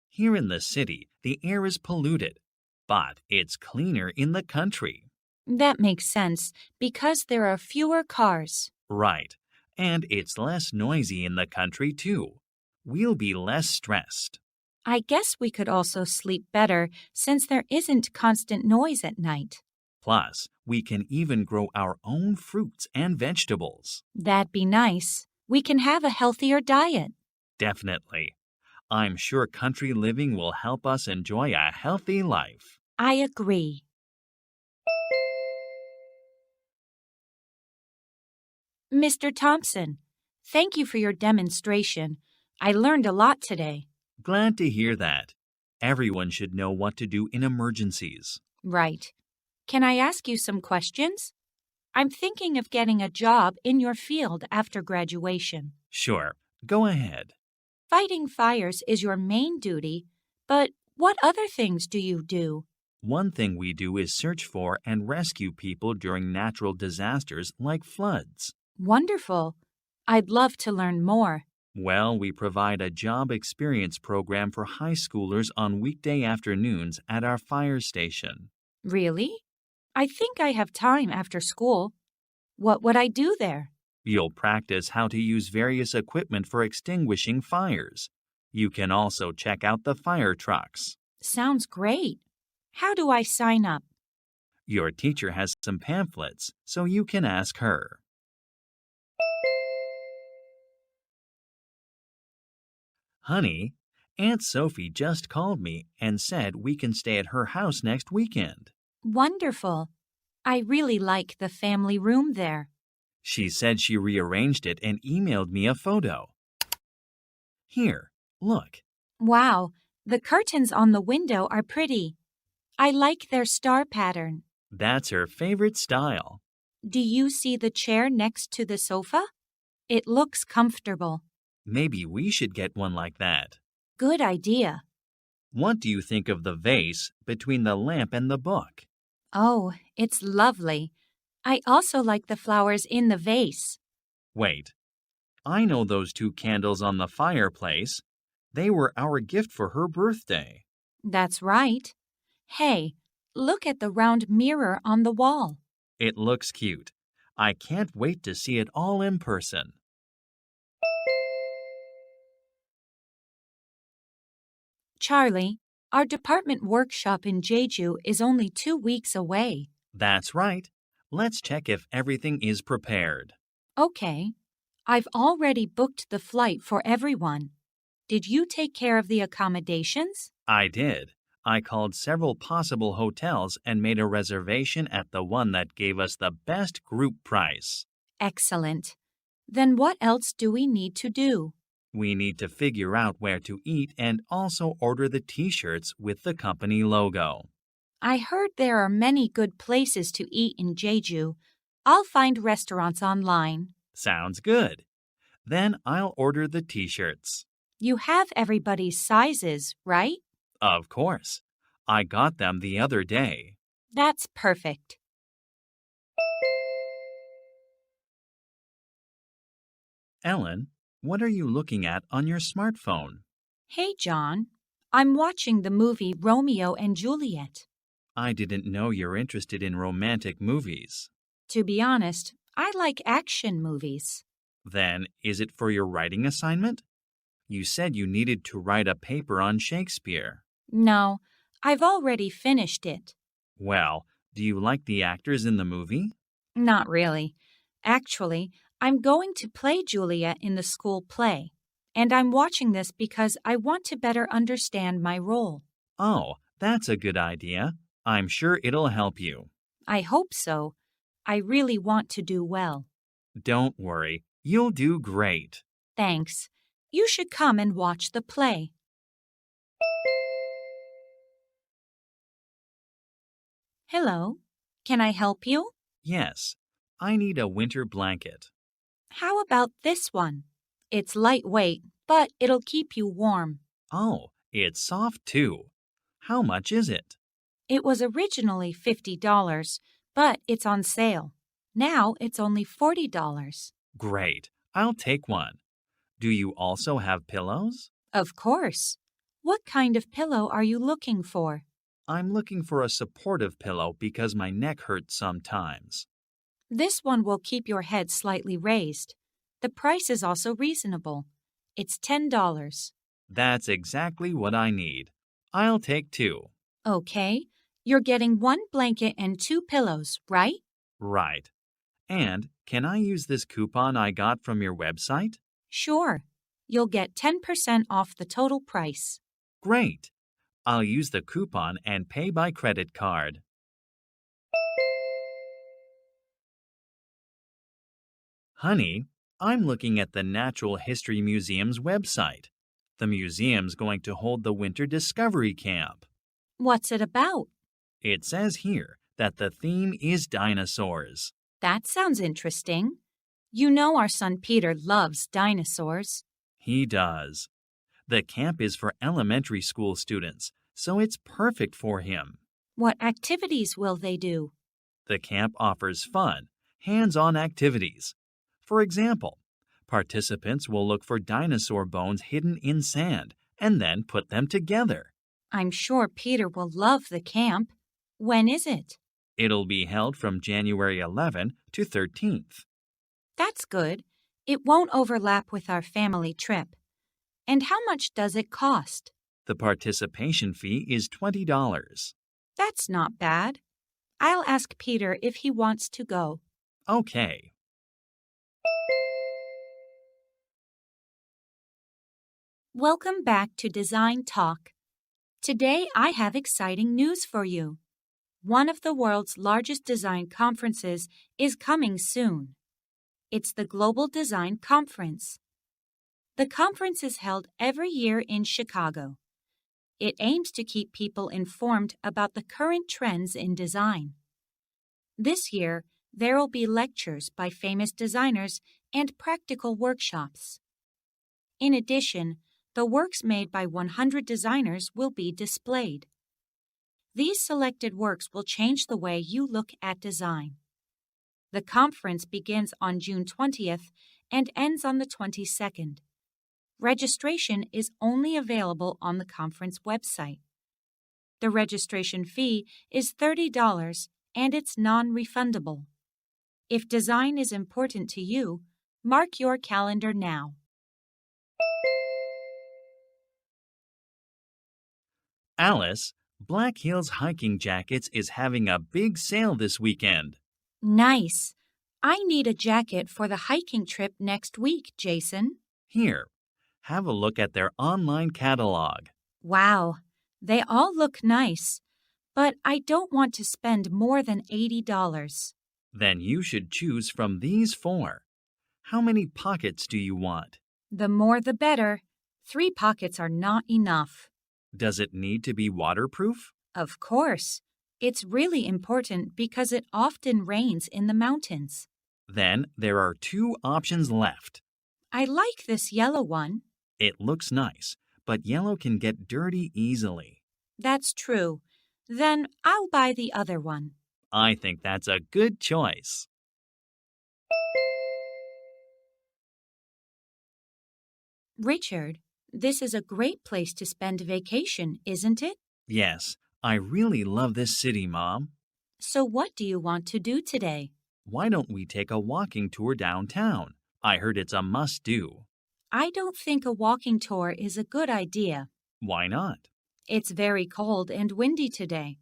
Here in the city, the air is polluted, but it's cleaner in the country. That makes sense because there are fewer cars. Right, and it's less noisy in the country too. We'll be less stressed. I guess we could also sleep better since there isn't constant noise at night. Plus, we can even grow our own fruits and vegetables. That'd be nice. We can have a healthier diet. Definitely. I'm sure country living will help us enjoy a healthy life. I agree. Mr. Thompson, thank you for your demonstration. I learned a lot today. Glad to hear that. Everyone should know what to do in emergencies. Right. Can I ask you some questions? I'm thinking of getting a job in your field after graduation. Sure, go ahead. Fighting fires is your main duty, but what other things do you do? One thing we do is search for and rescue people during natural disasters like floods. Wonderful. I'd love to learn more. Well, we provide a job experience program for high schoolers on weekday afternoons at our fire station. Really? I think I have time after school. What would I do there? You'll practice how to use various equipment for extinguishing fires. You can also check out the fire trucks. Sounds great. How do I sign up? Your teacher has some pamphlets, so you can ask her. Honey, Aunt Sophie just called me and said we can stay at her house next weekend. Wonderful. I really like the family room there. She said she rearranged it and emailed me a photo. Here, look. Wow, the curtains on the window are pretty. I like their star pattern. That's her favorite style. Do you see the chair next to the sofa? It looks comfortable. Maybe we should get one like that. Good idea. What do you think of the vase between the lamp and the book? Oh, it's lovely. I also like the flowers in the vase. Wait, I know those two candles on the fireplace. They were our gift for her birthday. That's right. Hey, look at the round mirror on the wall. It looks cute. I can't wait to see it all in person. Charlie, our department workshop in Jeju is only 2 weeks away. That's right. Let's check if everything is prepared. Okay. I've already booked the flight for everyone. Did you take care of the accommodations? I did. I called several possible hotels and made a reservation at the one that gave us the best group price. Excellent. Then what else do we need to do? We need to figure out where to eat and also order the t-shirts with the company logo. I heard there are many good places to eat in Jeju. I'll find restaurants online. Sounds good. Then I'll order the t-shirts. You have everybody's sizes, right? Of course. I got them the other day. That's perfect. Ellen, what are you looking at on your smartphone? Hey, John. I'm watching the movie Romeo and Juliet. I didn't know you're interested in romantic movies. To be honest, I like action movies. Then, is it for your writing assignment? You said you needed to write a paper on Shakespeare. No, I've already finished it. Well, do you like the actors in the movie? Not really. Actually, I'm going to play Julia in the school play, and I'm watching this because I want to better understand my role. Oh, that's a good idea. I'm sure it'll help you. I hope so. I really want to do well. Don't worry, you'll do great. Thanks. You should come and watch the play. Hello. Can I help you? Yes, I need a winter blanket. How about this one? It's lightweight, but it'll keep you warm. Oh, it's soft too. How much is it? It was originally $50, but it's on sale. Now it's only $40. Great, I'll take one. Do you also have pillows? Of course. What kind of pillow are you looking for? I'm looking for a supportive pillow because my neck hurts sometimes. This one will keep your head slightly raised. The price is also reasonable. It's $10. That's exactly what I need. I'll take 2. Okay. You're getting 1 blanket and 2 pillows, right? Right. And can I use this coupon I got from your website? Sure. You'll get 10% off the total price. Great. I'll use the coupon and pay by credit card. Honey, I'm looking at the Natural History Museum's website. The museum's going to hold the Winter Discovery Camp. What's it about? It says here that the theme is dinosaurs. That sounds interesting. You know our son Peter loves dinosaurs. He does. The camp is for elementary school students, so it's perfect for him. What activities will they do? The camp offers fun, hands-on activities. For example, participants will look for dinosaur bones hidden in sand and then put them together. I'm sure Peter will love the camp. When is it? It'll be held from January 11 to 13th. That's good. It won't overlap with our family trip. And how much does it cost? The participation fee is $20. That's not bad. I'll ask Peter if he wants to go. Okay. Welcome back to Design Talk. Today I have exciting news for you. One of the world's largest design conferences is coming soon. It's the Global Design Conference. The conference is held every year in Chicago. It aims to keep people informed about the current trends in design. This year, there will be lectures by famous designers and practical workshops. In addition, the works made by 100 designers will be displayed. These selected works will change the way you look at design. The conference begins on June 20th and ends on the 22nd. Registration is only available on the conference website. The registration fee is $30 and it's non-refundable. If design is important to you, mark your calendar now. Alice, Black Hills Hiking Jackets is having a big sale this weekend. Nice. I need a jacket for the hiking trip next week, Jason. Here, have a look at their online catalog. Wow, they all look nice, but I don't want to spend more than $80. Then you should choose from these 4. How many pockets do you want? The more the better. 3 pockets are not enough. Does it need to be waterproof? Of course. It's really important because it often rains in the mountains. Then there are 2 options left. I like this yellow one. It looks nice, but yellow can get dirty easily. That's true. Then I'll buy the other one. I think that's a good choice. Richard, this is a great place to spend vacation, isn't it? Yes, I really love this city, Mom. So what do you want to do today? Why don't we take a walking tour downtown? I heard it's a must-do. I don't think a walking tour is a good idea. Why not? It's very cold and windy today.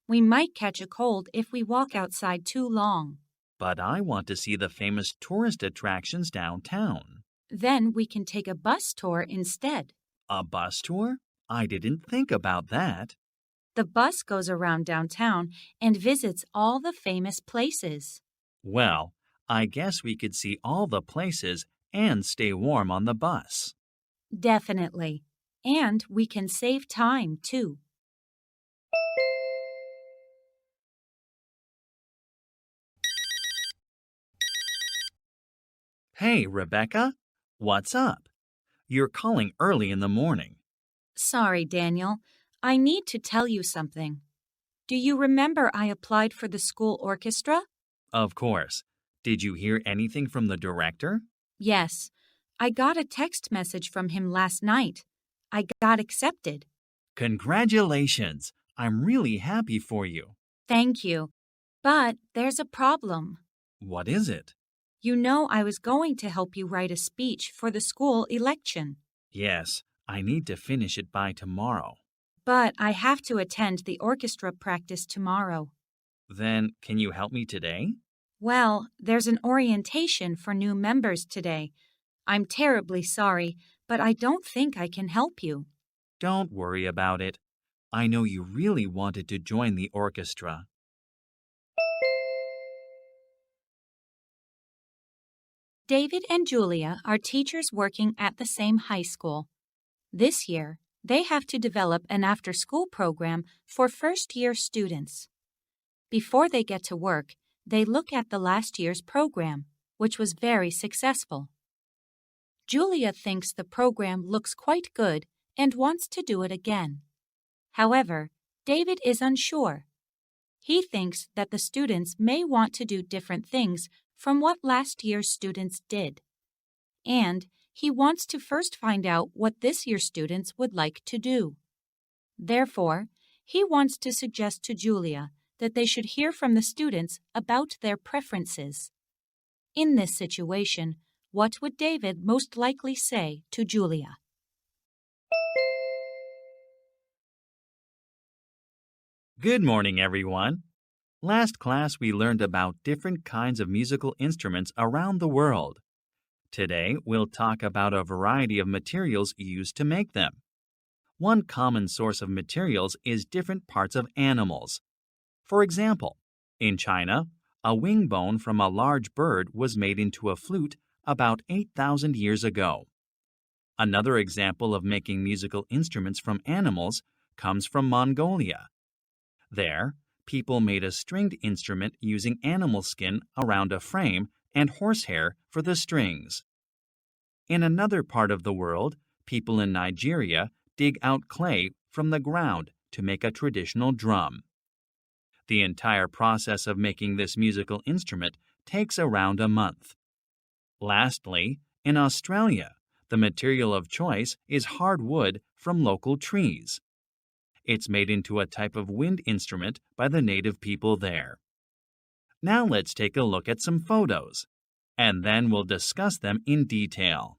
We might catch a cold if we walk outside too long. But I want to see the famous tourist attractions downtown. Then we can take a bus tour instead. A bus tour? I didn't think about that. The bus goes around downtown and visits all the famous places. Well, I guess we could see all the places and stay warm on the bus. Definitely. And we can save time, too. Hey, Rebecca. What's up? You're calling early in the morning. Sorry, Daniel. I need to tell you something. Do you remember I applied for the school orchestra? Of course. Did you hear anything from the director? Yes. I got a text message from him last night. I got accepted. Congratulations. I'm really happy for you. Thank you. But there's a problem. What is it? You know I was going to help you write a speech for the school election. Yes, I need to finish it by tomorrow. But I have to attend the orchestra practice tomorrow. Then, can you help me today? Well, there's an orientation for new members today. I'm terribly sorry, but I don't think I can help you. Don't worry about it. I know you really wanted to join the orchestra. David and Julia are teachers working at the same high school. This year, they have to develop an after-school program for first-year students. Before they get to work, they look at the last year's program, which was very successful. Julia thinks the program looks quite good and wants to do it again. However, David is unsure. He thinks that the students may want to do different things from what last year's students did. And he wants to first find out what this year's students would like to do. Therefore, he wants to suggest to Julia that they should hear from the students about their preferences. In this situation, what would David most likely say to Julia? Good morning, everyone. Last class we learned about different kinds of musical instruments around the world. Today we'll talk about a variety of materials used to make them. One common source of materials is different parts of animals. For example, in China, a wing bone from a large bird was made into a flute about 8,000 years ago. Another example of making musical instruments from animals comes from Mongolia. There, people made a stringed instrument using animal skin around a frame and horsehair for the strings. In another part of the world, people in Nigeria dig out clay from the ground to make a traditional drum. The entire process of making this musical instrument takes around a month. Lastly, in Australia, the material of choice is hardwood from local trees. It's made into a type of wind instrument by the native people there. Now let's take a look at some photos, and then we'll discuss them in detail.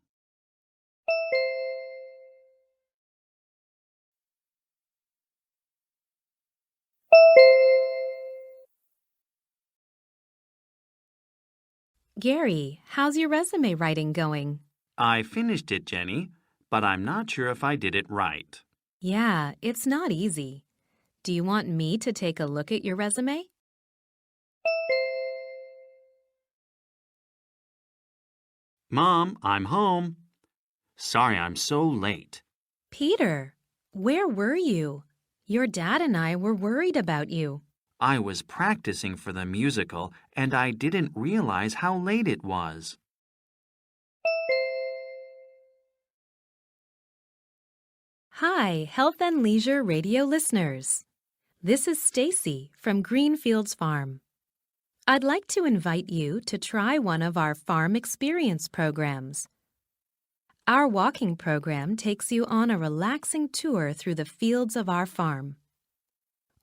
Gary, how's your resume writing going? I finished it, Jenny, but I'm not sure if I did it right. Yeah, it's not easy. Do you want me to take a look at your resume? Mom, I'm home. Sorry I'm so late. Peter, where were you? Your dad and I were worried about you. I was practicing for the musical and I didn't realize how late it was. Hi, Health and Leisure Radio listeners. This is Stacy from Greenfields Farm. I'd like to invite you to try one of our farm experience programs. Our walking program takes you on a relaxing tour through the fields of our farm.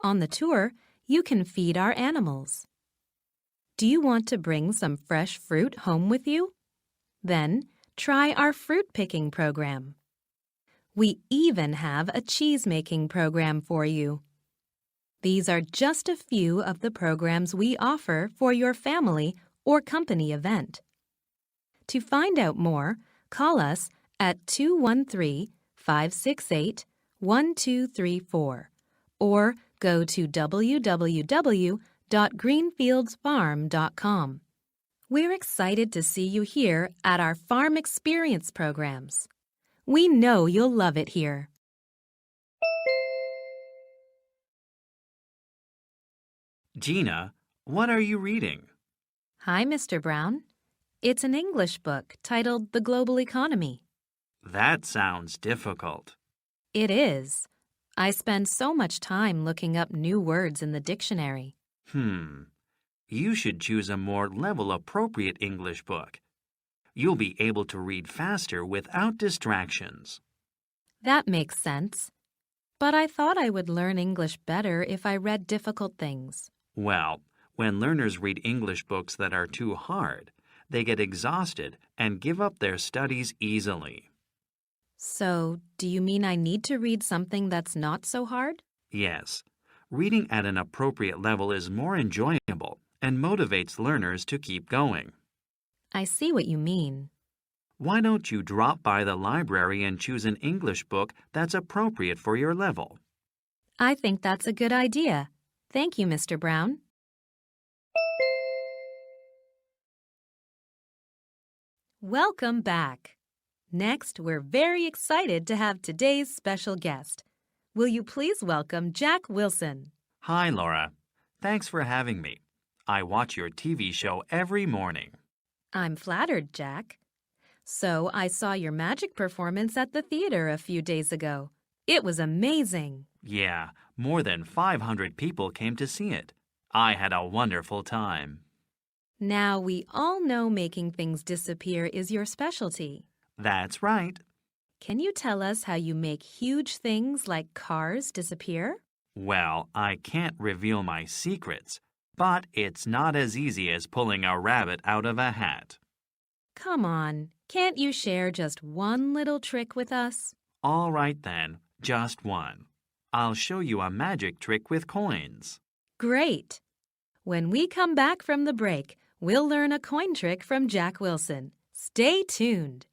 On the tour, you can feed our animals. Do you want to bring some fresh fruit home with you? Then, try our fruit picking program. We even have a cheese-making program for you. These are just a few of the programs we offer for your family or company event. To find out more, call us at 213-568-1234 or go to www.greenfieldsfarm.com. We're excited to see you here at our Farm Experience programs. We know you'll love it here. Gina, what are you reading? Hi, Mr. Brown. It's an English book titled The Global Economy. That sounds difficult. It is. I spend so much time looking up new words in the dictionary. You should choose a more level-appropriate English book. You'll be able to read faster without distractions. That makes sense. But I thought I would learn English better if I read difficult things. Well, when learners read English books that are too hard, they get exhausted and give up their studies easily. So, do you mean I need to read something that's not so hard? Yes. Reading at an appropriate level is more enjoyable and motivates learners to keep going. I see what you mean. Why don't you drop by the library and choose an English book that's appropriate for your level? I think that's a good idea. Thank you, Mr. Brown. Welcome back. Next, we're very excited to have today's special guest. Will you please welcome Jack Wilson? Hi, Laura. Thanks for having me. I watch your TV show every morning. I'm flattered, Jack. So, I saw your magic performance at the theater a few days ago. It was amazing. Yeah, more than 500 people came to see it. I had a wonderful time. Now, we all know making things disappear is your specialty. That's right. Can you tell us how you make huge things like cars disappear? Well, I can't reveal my secrets, but it's not as easy as pulling a rabbit out of a hat. Come on, can't you share just one little trick with us? All right then, just one. I'll show you a magic trick with coins. Great! When we come back from the break, we'll learn a coin trick from Jack Wilson. Stay tuned.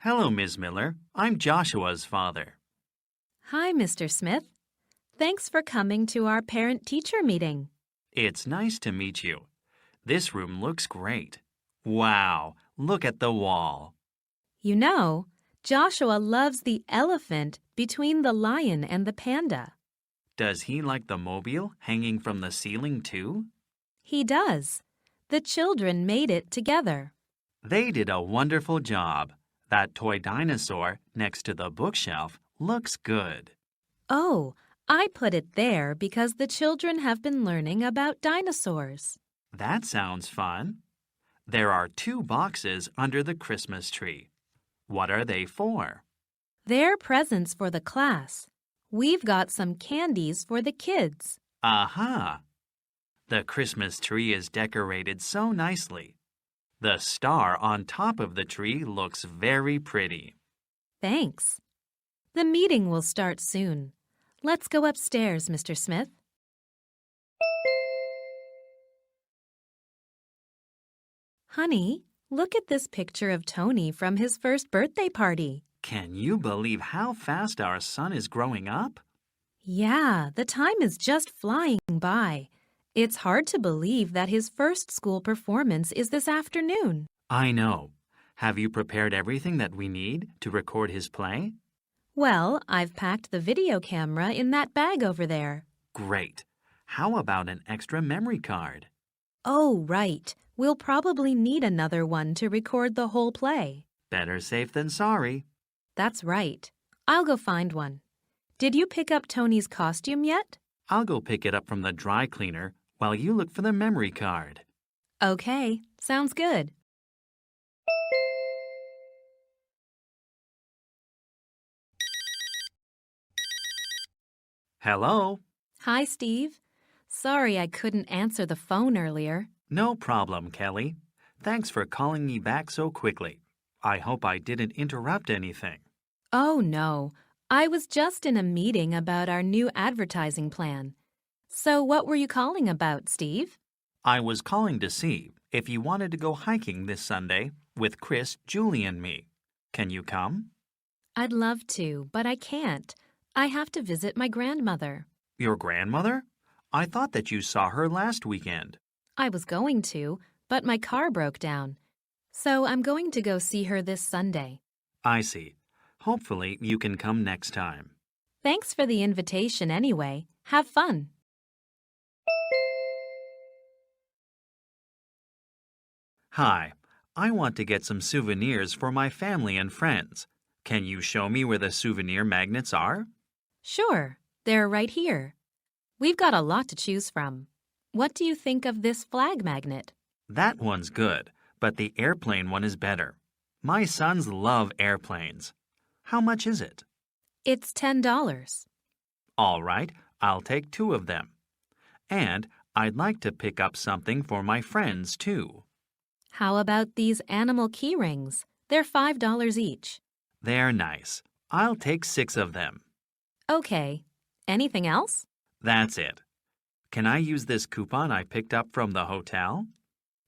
Hello, Ms. Miller. I'm Joshua's father. Hi, Mr. Smith. Thanks for coming to our parent-teacher meeting. It's nice to meet you. This room looks great. Wow, look at the wall. You know, Joshua loves the elephant between the lion and the panda. Does he like the mobile hanging from the ceiling too? He does. The children made it together. They did a wonderful job. That toy dinosaur next to the bookshelf looks good. Oh, I put it there because the children have been learning about dinosaurs. That sounds fun. There are 2 boxes under the Christmas tree. What are they for? They're presents for the class. We've got some candies for the kids. Aha! The Christmas tree is decorated so nicely. The star on top of the tree looks very pretty. Thanks. The meeting will start soon. Let's go upstairs, Mr. Smith. Honey, look at this picture of Tony from his first birthday party. Can you believe how fast our son is growing up? Yeah, the time is just flying by. It's hard to believe that his first school performance is this afternoon. I know. Have you prepared everything that we need to record his play? Well, I've packed the video camera in that bag over there. Great. How about an extra memory card? Oh, right. We'll probably need another one to record the whole play. Better safe than sorry. That's right. I'll go find one. Did you pick up Tony's costume yet? I'll go pick it up from the dry cleaner while you look for the memory card. Okay, sounds good. Hello? Hi, Steve. Sorry I couldn't answer the phone earlier. No problem, Kelly. Thanks for calling me back so quickly. I hope I didn't interrupt anything. Oh, no. I was just in a meeting about our new advertising plan. So what were you calling about, Steve? I was calling to see if you wanted to go hiking this Sunday with Chris, Julie, and me. Can you come? I'd love to, but I can't. I have to visit my grandmother. Your grandmother? I thought that you saw her last weekend. I was going to, but my car broke down. So I'm going to go see her this Sunday. I see. Hopefully you can come next time. Thanks for the invitation anyway. Have fun. Hi, I want to get some souvenirs for my family and friends. Can you show me where the souvenir magnets are? Sure, they're right here. We've got a lot to choose from. What do you think of this flag magnet? That one's good, but the airplane one is better. My sons love airplanes. How much is it? It's $10. All right, I'll take 2 of them. And I'd like to pick up something for my friends, too. How about these animal key rings? They're $5 each. They're nice. I'll take 6 of them. Okay. Anything else? That's it. Can I use this coupon I picked up from the hotel?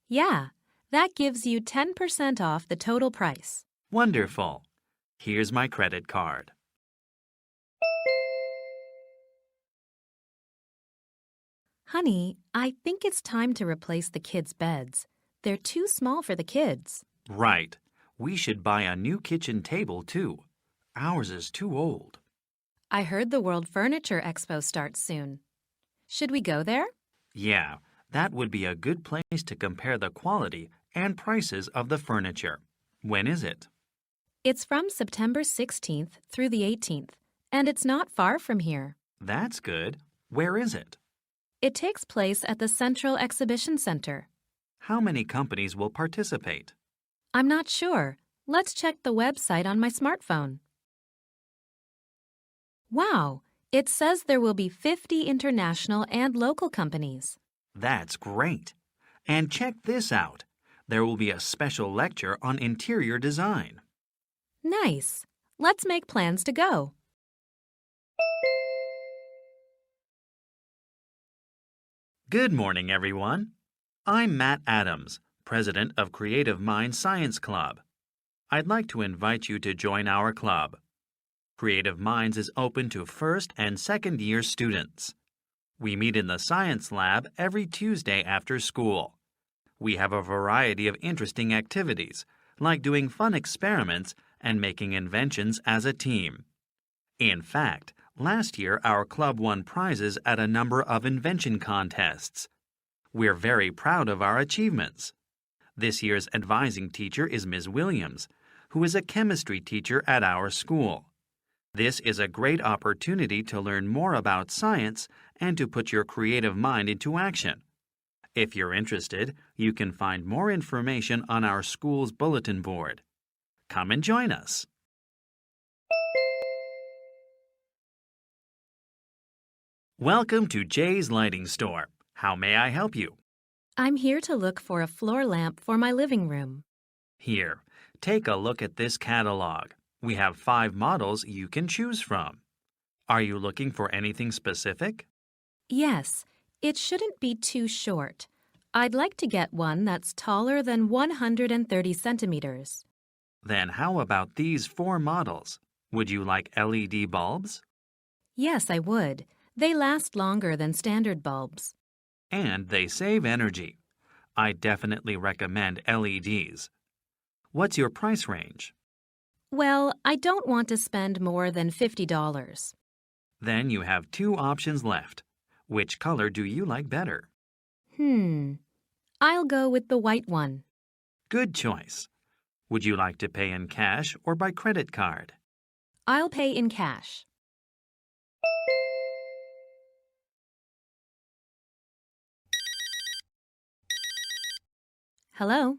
Yeah, that gives you 10% off the total price. Wonderful. Here's my credit card. Honey, I think it's time to replace the kids' beds. They're too small for the kids. Right. We should buy a new kitchen table, too. Ours is too old. I heard the World Furniture Expo starts soon. Should we go there? Yeah, that would be a good place to compare the quality and prices of the furniture. When is it? It's from September 16th through the 18th, and it's not far from here. That's good. Where is it? It takes place at the Central Exhibition Center. How many companies will participate? I'm not sure. Let's check the website on my smartphone. Wow, it says there will be 50 international and local companies. That's great. And check this out. There will be a special lecture on interior design. Nice. Let's make plans to go. Good morning, everyone. I'm Matt Adams, president of Creative Minds Science Club. I'd like to invite you to join our club. Creative Minds is open to first and second year students. We meet in the science lab every Tuesday after school. We have a variety of interesting activities, like doing fun experiments and making inventions as a team. In fact, last year our club won prizes at a number of invention contests. We're very proud of our achievements. This year's advising teacher is Ms. Williams, who is a chemistry teacher at our school. This is a great opportunity to learn more about science and to put your creative mind into action. If you're interested, you can find more information on our school's bulletin board. Come and join us. Welcome to Jay's Lighting Store. How may I help you? I'm here to look for a floor lamp for my living room. Here, take a look at this catalog. We have 5 models you can choose from. Are you looking for anything specific? Yes, it shouldn't be too short. I'd like to get one that's taller than 130 centimeters. Then how about these 4 models? Would you like LED bulbs? Yes, I would. They last longer than standard bulbs. And they save energy. I definitely recommend LEDs. What's your price range? Well, I don't want to spend more than $50. Then you have 2 options left. Which color do you like better? I'll go with the white one. Good choice. Would you like to pay in cash or by credit card? I'll pay in cash. Hello.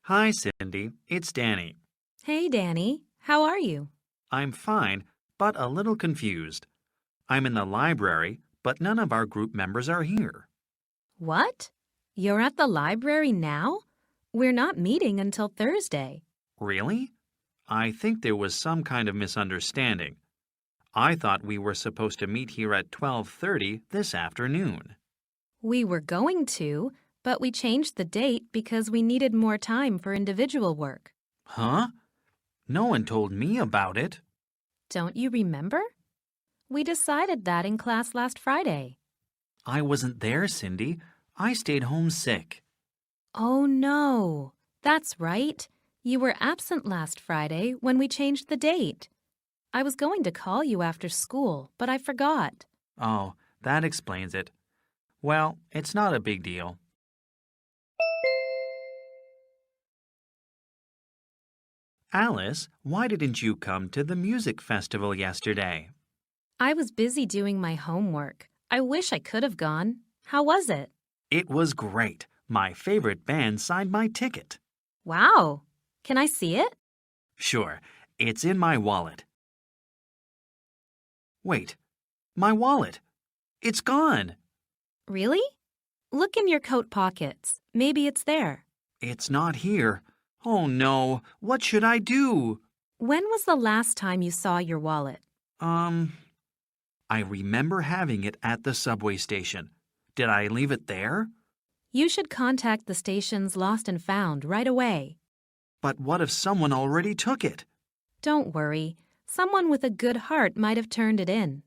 Hi, Cindy. It's Danny. Hey, Danny. How are you? I'm fine, but a little confused. I'm in the library, but none of our group members are here. What? You're at the library now? We're not meeting until Thursday. Really? I think there was some kind of misunderstanding. I thought we were supposed to meet here at 12:30 this afternoon. We were going to, but we changed the date because we needed more time for individual work. Huh? No one told me about it. Don't you remember? We decided that in class last Friday. I wasn't there, Cindy. I stayed home sick. Oh, no. That's right. You were absent last Friday when we changed the date. I was going to call you after school, but I forgot. Oh, that explains it. Well, it's not a big deal. Alice, why didn't you come to the music festival yesterday? I was busy doing my homework. I wish I could have gone. How was it? It was great. My favorite band signed my ticket. Wow. Can I see it? Sure, it's in my wallet. Wait, my wallet. It's gone. Really? Look in your coat pockets. Maybe it's there. It's not here. Oh no, what should I do? When was the last time you saw your wallet? I remember having it at the subway station. Did I leave it there? You should contact the station's Lost and Found right away. But what if someone already took it? Don't worry. Someone with a good heart might have turned it in.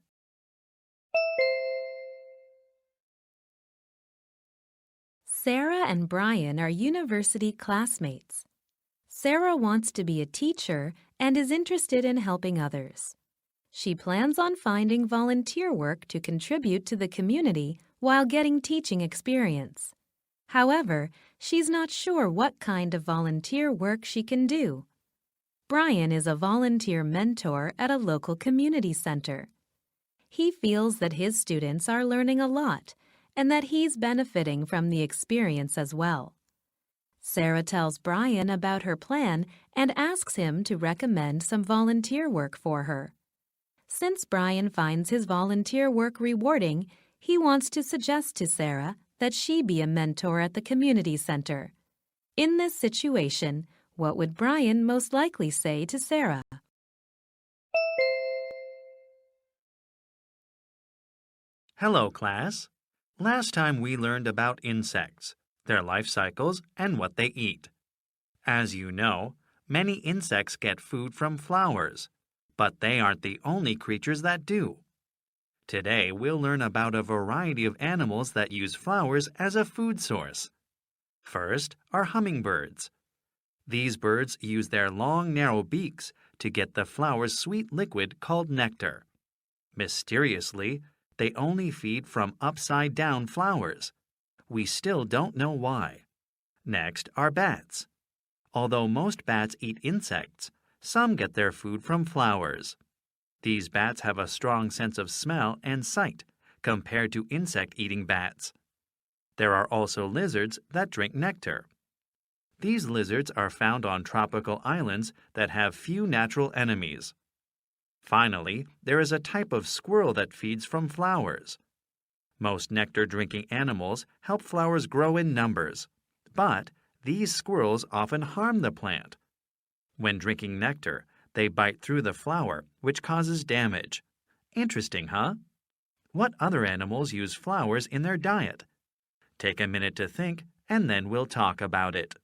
Sarah and Brian are university classmates. Sarah wants to be a teacher and is interested in helping others. She plans on finding volunteer work to contribute to the community while getting teaching experience. However, she's not sure what kind of volunteer work she can do. Brian is a volunteer mentor at a local community center. He feels that his students are learning a lot and that he's benefiting from the experience as well. Sarah tells Brian about her plan and asks him to recommend some volunteer work for her. Since Brian finds his volunteer work rewarding, he wants to suggest to Sarah that she be a mentor at the community center. In this situation, what would Brian most likely say to Sarah? Hello, class. Last time we learned about insects, their life cycles, and what they eat. As you know, many insects get food from flowers, but they aren't the only creatures that do. Today, we'll learn about a variety of animals that use flowers as a food source. First are hummingbirds. These birds use their long, narrow beaks to get the flower's sweet liquid called nectar. Mysteriously, they only feed from upside-down flowers. We still don't know why. Next are bats. Although most bats eat insects, some get their food from flowers. These bats have a strong sense of smell and sight compared to insect-eating bats. There are also lizards that drink nectar. These lizards are found on tropical islands that have few natural enemies. Finally, there is a type of squirrel that feeds from flowers. Most nectar-drinking animals help flowers grow in numbers, but these squirrels often harm the plant. When drinking nectar, they bite through the flower, which causes damage. Interesting, huh? What other animals use flowers in their diet? Take a minute to think, and then we'll talk about it.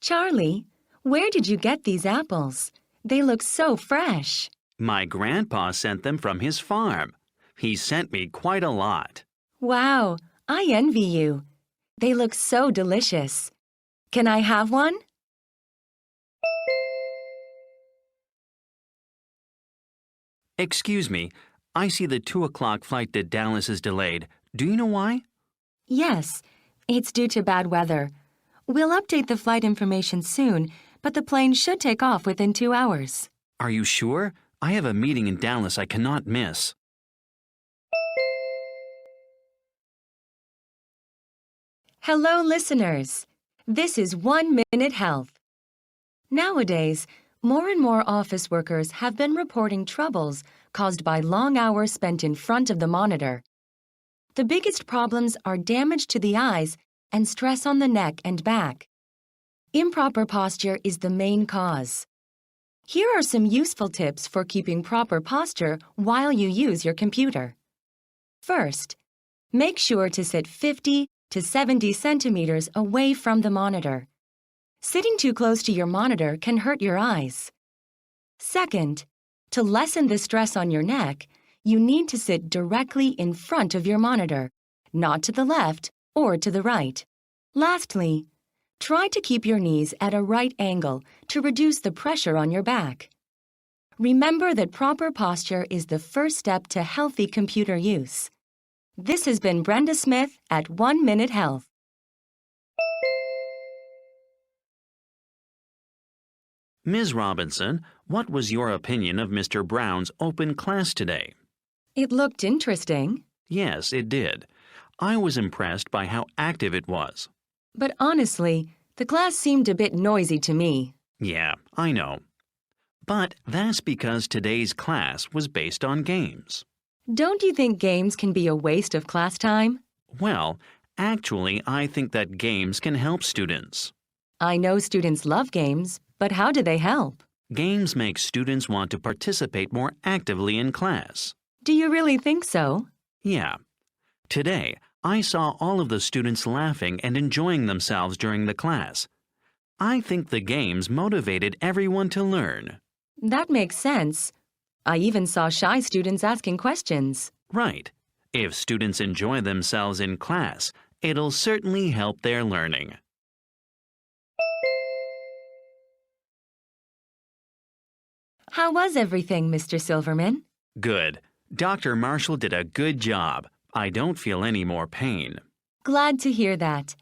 Charlie, where did you get these apples? They look so fresh. My grandpa sent them from his farm. He sent me quite a lot. Wow, I envy you. They look so delicious. Can I have one? Excuse me, I see the 2 o'clock flight to Dallas is delayed. Do you know why? Yes, it's due to bad weather. We'll update the flight information soon, but the plane should take off within 2 hours. Are you sure? I have a meeting in Dallas I cannot miss. Hello, listeners. This is 1 Minute Health. Nowadays, more and more office workers have been reporting troubles caused by long hours spent in front of the monitor. The biggest problems are damage to the eyes and stress on the neck and back. Improper posture is the main cause. Here are some useful tips for keeping proper posture while you use your computer. First, make sure to sit 50 to 70 centimeters away from the monitor. Sitting too close to your monitor can hurt your eyes. Second, to lessen the stress on your neck, you need to sit directly in front of your monitor, not to the left or to the right. Lastly, try to keep your knees at a right angle to reduce the pressure on your back. Remember that proper posture is the first step to healthy computer use. This has been Brenda Smith at 1 Minute Health. Ms. Robinson, what was your opinion of Mr. Brown's open class today? It looked interesting, Yes, it did. I was impressed by how active it was. but honestly, the class seemed a bit noisy to me. Yeah, I know. But that's because today's class was based on games. Don't you think games can be a waste of class time? Well, actually, I think that games can help students. I know students love games, but how do they help? Games make students want to participate more actively in class. Do you really think so? Yeah. Today, I saw all of the students laughing and enjoying themselves during the class. I think the games motivated everyone to learn. That makes sense. I even saw shy students asking questions. Right. If students enjoy themselves in class, it'll certainly help their learning. How was everything, Mr. Silverman? Good. Dr. Marshall did a good job. I don't feel any more pain. Glad to hear that.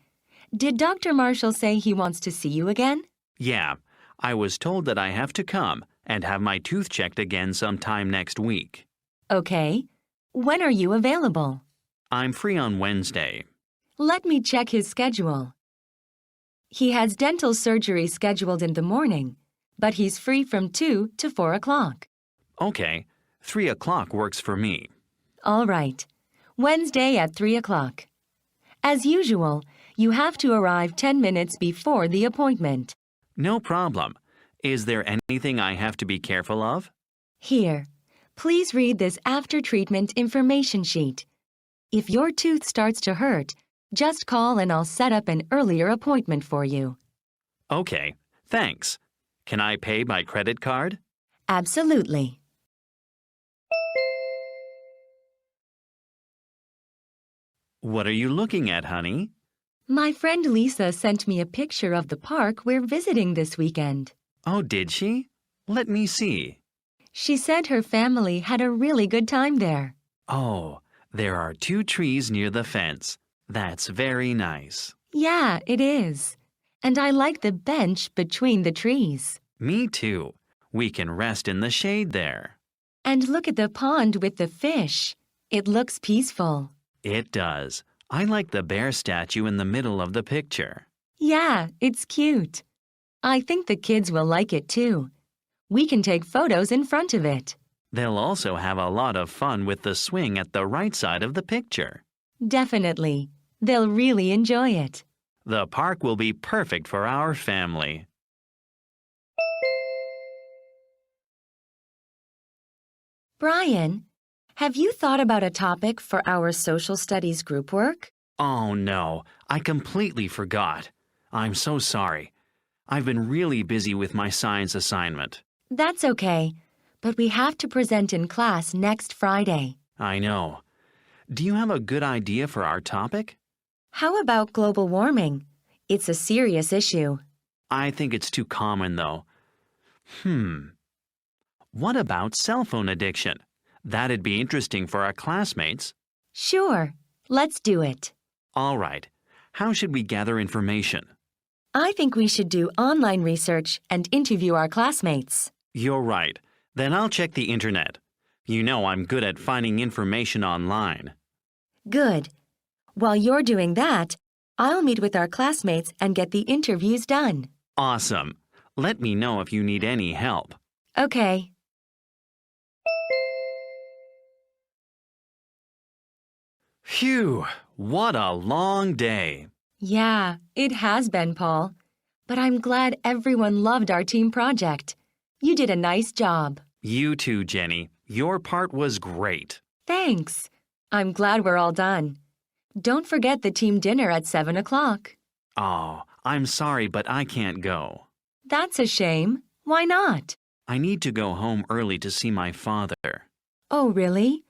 Did Dr. Marshall say he wants to see you again? Yeah, I was told that I have to come and have my tooth checked again sometime next week. Okay. When are you available? I'm free on Wednesday. Let me check his schedule. He has dental surgery scheduled in the morning, but he's free from 2 to 4 o'clock. Okay, 3 o'clock works for me. All right. Wednesday at 3 o'clock. As usual, you have to arrive 10 minutes before the appointment. No problem. Is there anything I have to be careful of? Here, please read this after-treatment information sheet. If your tooth starts to hurt, just call and I'll set up an earlier appointment for you. Okay, thanks. Can I pay by credit card? Absolutely. What are you looking at, honey? My friend Lisa sent me a picture of the park we're visiting this weekend. Oh, did she? Let me see. She said her family had a really good time there. Oh, there are 2 trees near the fence. That's very nice. Yeah, it is. And I like the bench between the trees. Me too. We can rest in the shade there. And look at the pond with the fish. It looks peaceful. It does. I like the bear statue in the middle of the picture. Yeah, it's cute. I think the kids will like it too. We can take photos in front of it. They'll also have a lot of fun with the swing at the right side of the picture. Definitely. They'll really enjoy it. The park will be perfect for our family. Brian, have you thought about a topic for our social studies group work? Oh no, I completely forgot. I'm so sorry. I've been really busy with my science assignment. That's okay, but we have to present in class next Friday. I know. Do you have a good idea for our topic? How about global warming? It's a serious issue. I think it's too common, though. What about cell phone addiction? That'd be interesting for our classmates. Sure, let's do it. All right. How should we gather information? I think we should do online research and interview our classmates. You're right. Then I'll check the internet. You know I'm good at finding information online. Good. While you're doing that, I'll meet with our classmates and get the interviews done. Awesome. Let me know if you need any help. Okay. Phew, what a long day. Yeah, it has been, Paul. But I'm glad everyone loved our team project. You did a nice job. You too, Jenny. Your part was great. Thanks. I'm glad we're all done. Don't forget the team dinner at 7 o'clock. Oh, I'm sorry, but I can't go. That's a shame. Why not? I need to go home early to see my father. Oh, really?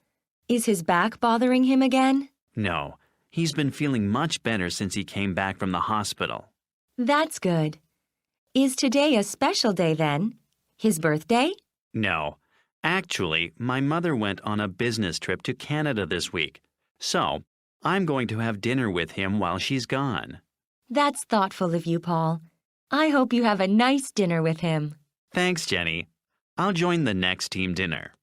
Is his back bothering him again? No, he's been feeling much better since he came back from the hospital. That's good. Is today a special day then? His birthday? No. Actually, my mother went on a business trip to Canada this week. So, I'm going to have dinner with him while she's gone. That's thoughtful of you, Paul. I hope you have a nice dinner with him. Thanks, Jenny. I'll join the next team dinner.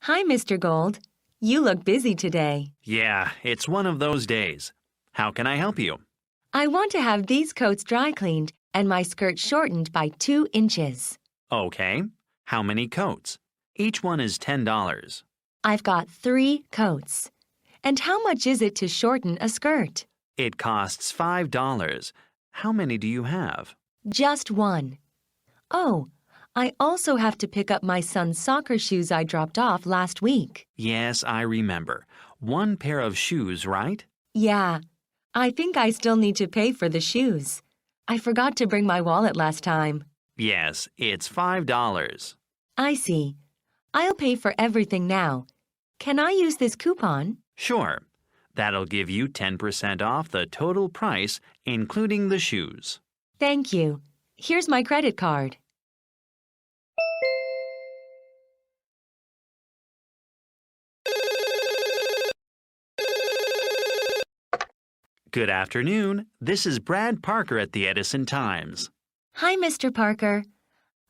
Hi, Mr. Gold. You look busy today. Yeah, it's one of those days. How can I help you? I want to have these coats dry cleaned and my skirt shortened by 2 inches. Okay. How many coats? Each one is $10. I've got 3 coats. And how much is it to shorten a skirt? It costs $5. How many do you have? Just 1. Oh, I also have to pick up my son's soccer shoes I dropped off last week. Yes, I remember. 1 pair of shoes, right? Yeah, I think I still need to pay for the shoes. I forgot to bring my wallet last time. Yes, it's $5. I see. I'll pay for everything now. Can I use this coupon? Sure. That'll give you 10% off the total price, including the shoes. Thank you. Here's my credit card. Good afternoon. This is Brad Parker at the Edison Times. Hi, Mr. Parker.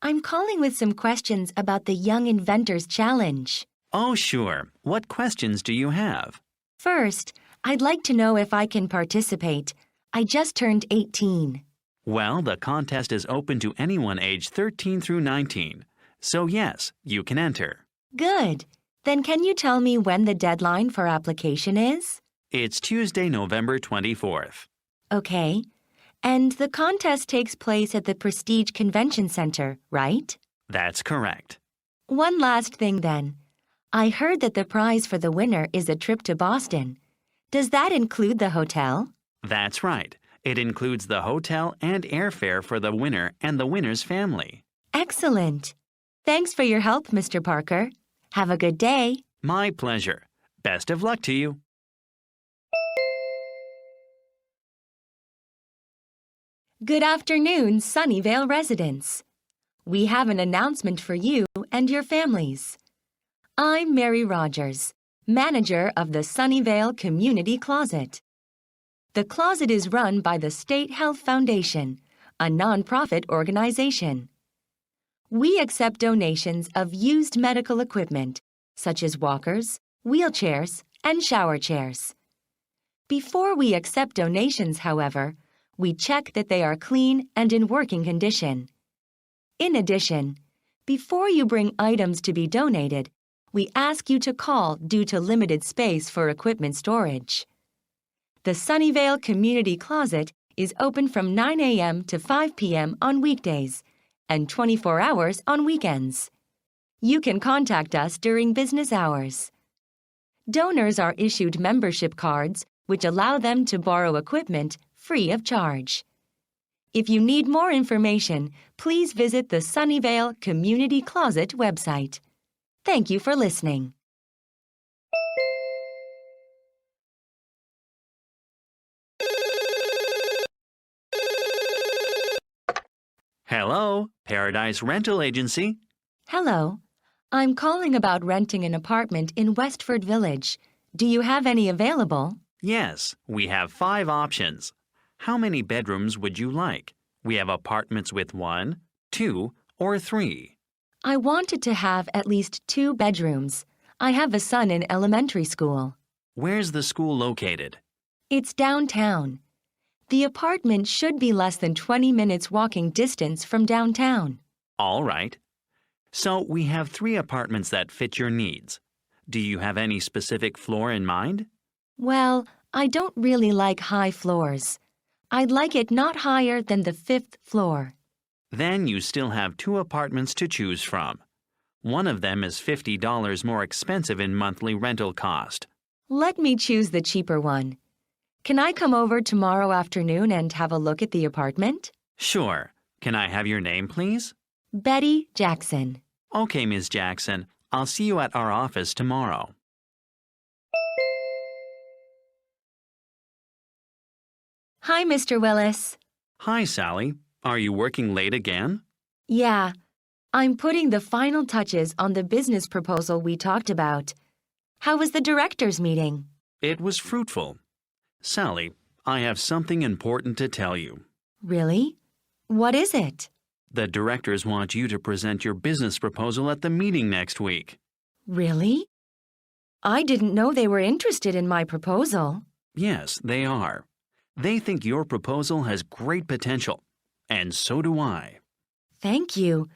I'm calling with some questions about the Young Inventors Challenge. Oh, sure. What questions do you have? First, I'd like to know if I can participate. I just turned 18. Well, the contest is open to anyone aged 13 through 19. So yes, you can enter. Good. Then can you tell me when the deadline for application is? It's Tuesday, November 24th. Okay. And the contest takes place at the Prestige Convention Center, right? That's correct. One last thing then. I heard that the prize for the winner is a trip to Boston. Does that include the hotel? That's right. It includes the hotel and airfare for the winner and the winner's family. Excellent. Thanks for your help, Mr. Parker. Have a good day. My pleasure. Best of luck to you. Good afternoon, Sunnyvale residents. We have an announcement for you and your families. I'm Mary Rogers, manager of the Sunnyvale Community Closet. The closet is run by the State Health Foundation, a nonprofit organization. We accept donations of used medical equipment, such as walkers, wheelchairs, and shower chairs. Before we accept donations, however, we check that they are clean and in working condition. In addition, before you bring items to be donated, we ask you to call due to limited space for equipment storage. The Sunnyvale Community Closet is open from 9 a.m. to 5 p.m. on weekdays and 24 hours on weekends. You can contact us during business hours. Donors are issued membership cards which allow them to borrow equipment free of charge. If you need more information, please visit the Sunnyvale Community Closet website. Thank you for listening. Hello, Paradise Rental Agency. Hello. I'm calling about renting an apartment in Westford Village. Do you have any available? Yes, we have 5 options. How many bedrooms would you like? We have apartments with 1, 2, or 3. I wanted to have at least 2 bedrooms. I have a son in elementary school. Where's the school located? It's downtown. The apartment should be less than 20 minutes walking distance from downtown. All right. So we have 3 apartments that fit your needs. Do you have any specific floor in mind? Well, I don't really like high floors. I'd like it not higher than the 5th floor. Then you still have 2 apartments to choose from. One of them is $50 more expensive in monthly rental cost. Let me choose the cheaper one. Can I come over tomorrow afternoon and have a look at the apartment? Sure. Can I have your name, please? Betty Jackson. Okay, Ms. Jackson. I'll see you at our office tomorrow. Hi, Mr. Willis. Hi, Sally. Are you working late again? Yeah, I'm putting the final touches on the business proposal we talked about. How was the directors' meeting? It was fruitful. Sally, I have something important to tell you. Really? What is it? The directors want you to present your business proposal at the meeting next week. Really? I didn't know they were interested in my proposal. Yes, they are. They think your proposal has great potential, and so do I. Thank you,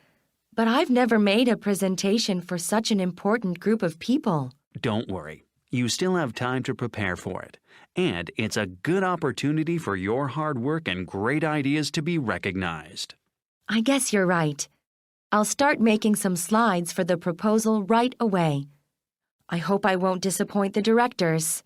but I've never made a presentation for such an important group of people. Don't worry, you still have time to prepare for it, and it's a good opportunity for your hard work and great ideas to be recognized. I guess you're right. I'll start making some slides for the proposal right away. I hope I won't disappoint the directors.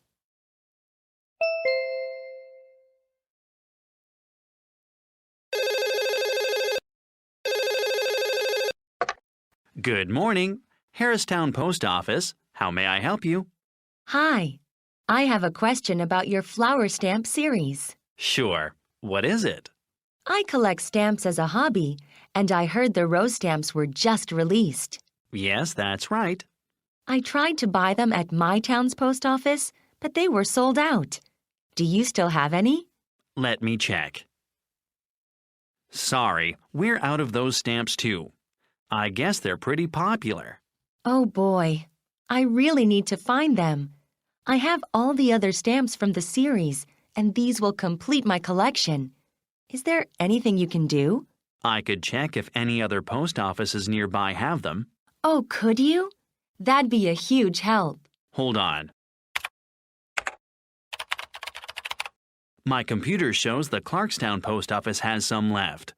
Good morning, Harristown Post Office. How may I help you? Hi, I have a question about your flower stamp series. Sure. What is it? I collect stamps as a hobby, and I heard the rose stamps were just released. Yes, that's right. I tried to buy them at my town's post office, but they were sold out. Do you still have any? Let me check. Sorry, we're out of those stamps too. I guess they're pretty popular. Oh boy, I really need to find them. I have all the other stamps from the series, and these will complete my collection. Is there anything you can do? I could check if any other post offices nearby have them. Oh, could you? That'd be a huge help. Hold on. My computer shows the Clarkstown Post Office has some left.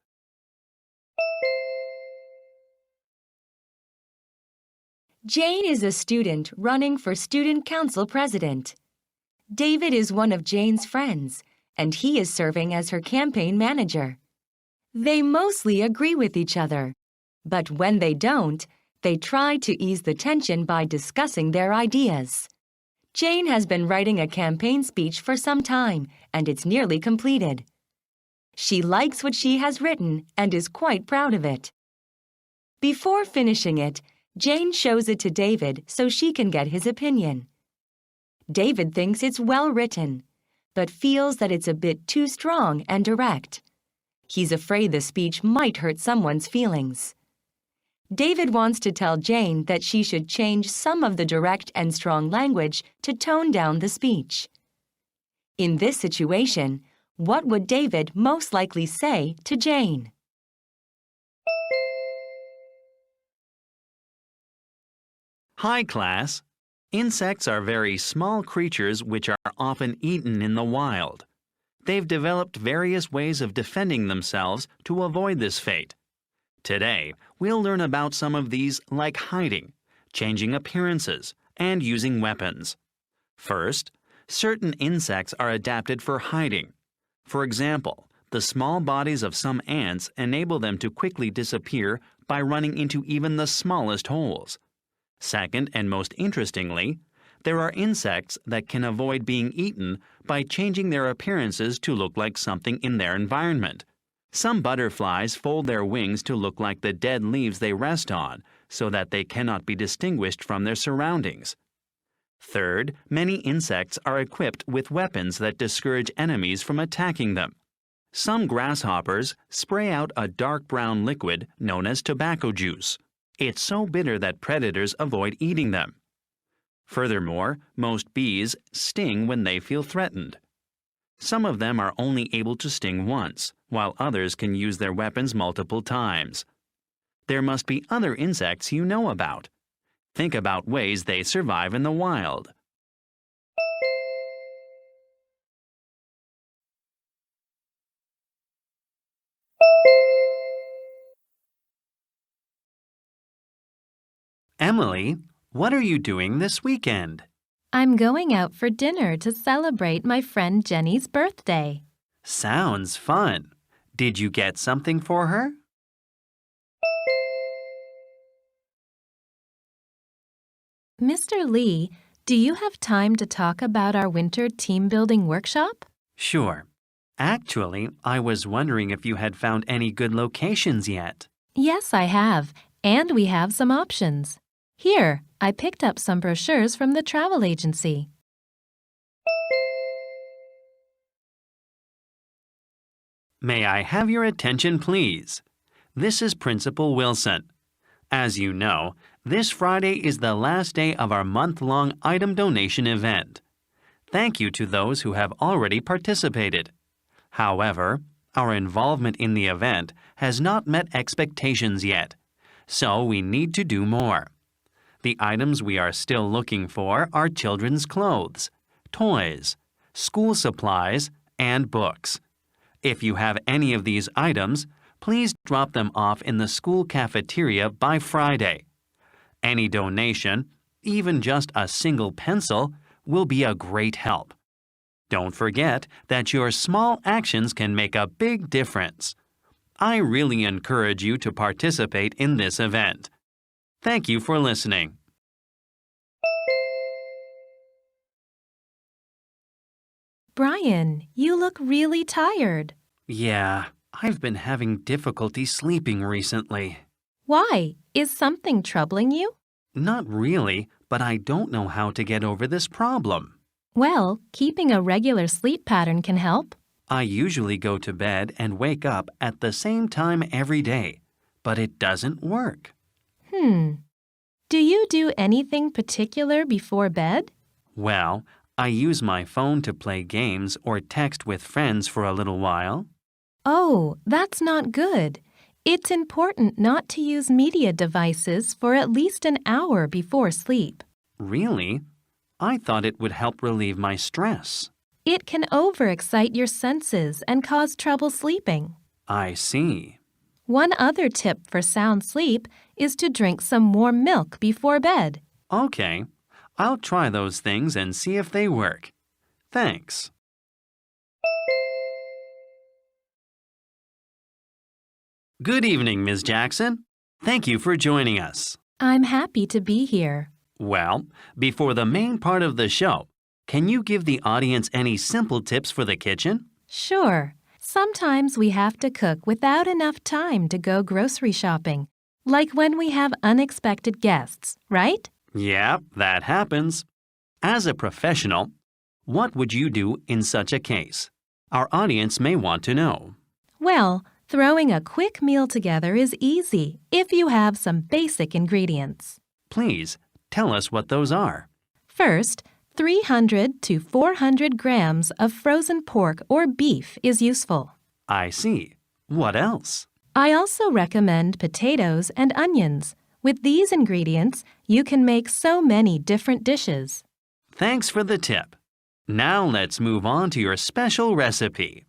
Jane is a student running for student council president. David is one of Jane's friends, and he is serving as her campaign manager. They mostly agree with each other, but when they don't, they try to ease the tension by discussing their ideas. Jane has been writing a campaign speech for some time, and it's nearly completed. She likes what she has written and is quite proud of it. Before finishing it, Jane shows it to David so she can get his opinion. David thinks it's well written, but feels that it's a bit too strong and direct. He's afraid the speech might hurt someone's feelings. David wants to tell Jane that she should change some of the direct and strong language to tone down the speech. In this situation, what would David most likely say to Jane? Hi, class. Insects are very small creatures which are often eaten in the wild. They've developed various ways of defending themselves to avoid this fate. Today, we'll learn about some of these like hiding, changing appearances, and using weapons. First, certain insects are adapted for hiding. For example, the small bodies of some ants enable them to quickly disappear by running into even the smallest holes. Second, and most interestingly, there are insects that can avoid being eaten by changing their appearances to look like something in their environment. Some butterflies fold their wings to look like the dead leaves they rest on, so that they cannot be distinguished from their surroundings. Third, many insects are equipped with weapons that discourage enemies from attacking them. Some grasshoppers spray out a dark brown liquid known as tobacco juice. It's so bitter that predators avoid eating them. Furthermore, most bees sting when they feel threatened. Some of them are only able to sting once, while others can use their weapons multiple times. There must be other insects you know about. Think about ways they survive in the wild. Emily, what are you doing this weekend? I'm going out for dinner to celebrate my friend Jenny's birthday. Sounds fun. Did you get something for her? Mr. Lee, do you have time to talk about our winter team-building workshop? Sure. Actually, I was wondering if you had found any good locations yet. Yes, I have, and we have some options. Here, I picked up some brochures from the travel agency. May I have your attention, please? This is Principal Wilson. As you know, this Friday is the last day of our month-long item donation event. Thank you to those who have already participated. However, our involvement in the event has not met expectations yet, so we need to do more. The items we are still looking for are children's clothes, toys, school supplies, and books. If you have any of these items, please drop them off in the school cafeteria by Friday. Any donation, even just a single pencil, will be a great help. Don't forget that your small actions can make a big difference. I really encourage you to participate in this event. Thank you for listening. Brian, you look really tired. Yeah, I've been having difficulty sleeping recently. Why? Is something troubling you? Not really, but I don't know how to get over this problem. Well, keeping a regular sleep pattern can help. I usually go to bed and wake up at the same time every day, but it doesn't work. Do you do anything particular before bed? Well, I use my phone to play games or text with friends for a little while. Oh, that's not good. It's important not to use media devices for at least an hour before sleep. Really? I thought it would help relieve my stress. It can overexcite your senses and cause trouble sleeping. I see. One other tip for sound sleep is to drink some warm milk before bed. Okay, I'll try those things and see if they work. Thanks. Good evening, Ms. Jackson. Thank you for joining us. I'm happy to be here. Well, before the main part of the show, can you give the audience any simple tips for the kitchen? Sure. Sometimes we have to cook without enough time to go grocery shopping, like when we have unexpected guests, right? Yeah, that happens. As a professional, what would you do in such a case? Our audience may want to know. Well, throwing a quick meal together is easy if you have some basic ingredients. Please, tell us what those are. First, 300 to 400 grams of frozen pork or beef is useful. I see. What else? I also recommend potatoes and onions. With these ingredients, you can make so many different dishes. Thanks for the tip. Now let's move on to your special recipe.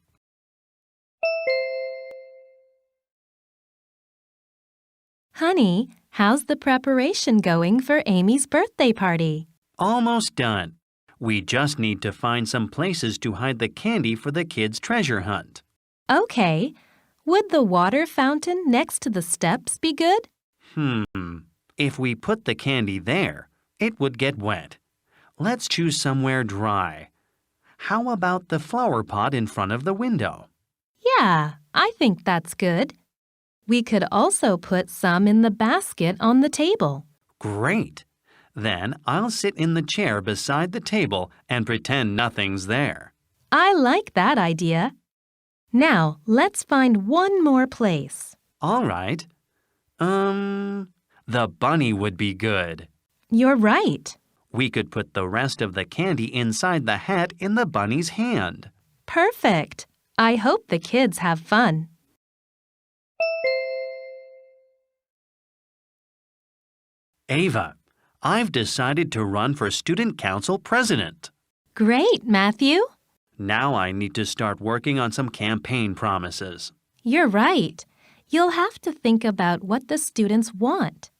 Honey, how's the preparation going for Amy's birthday party? Almost done. We just need to find some places to hide the candy for the kids' treasure hunt. Okay. Would the water fountain next to the steps be good? If we put the candy there, it would get wet. Let's choose somewhere dry. How about the flower pot in front of the window? Yeah, I think that's good. We could also put some in the basket on the table. Great! Then I'll sit in the chair beside the table and pretend nothing's there. I like that idea. Now, let's find one more place. All right. The bunny would be good. You're right. We could put the rest of the candy inside the hat in the bunny's hand. Perfect. I hope the kids have fun. Ava, I've decided to run for student council president. Great, Matthew. Now I need to start working on some campaign promises. You're right. You'll have to think about what the students want.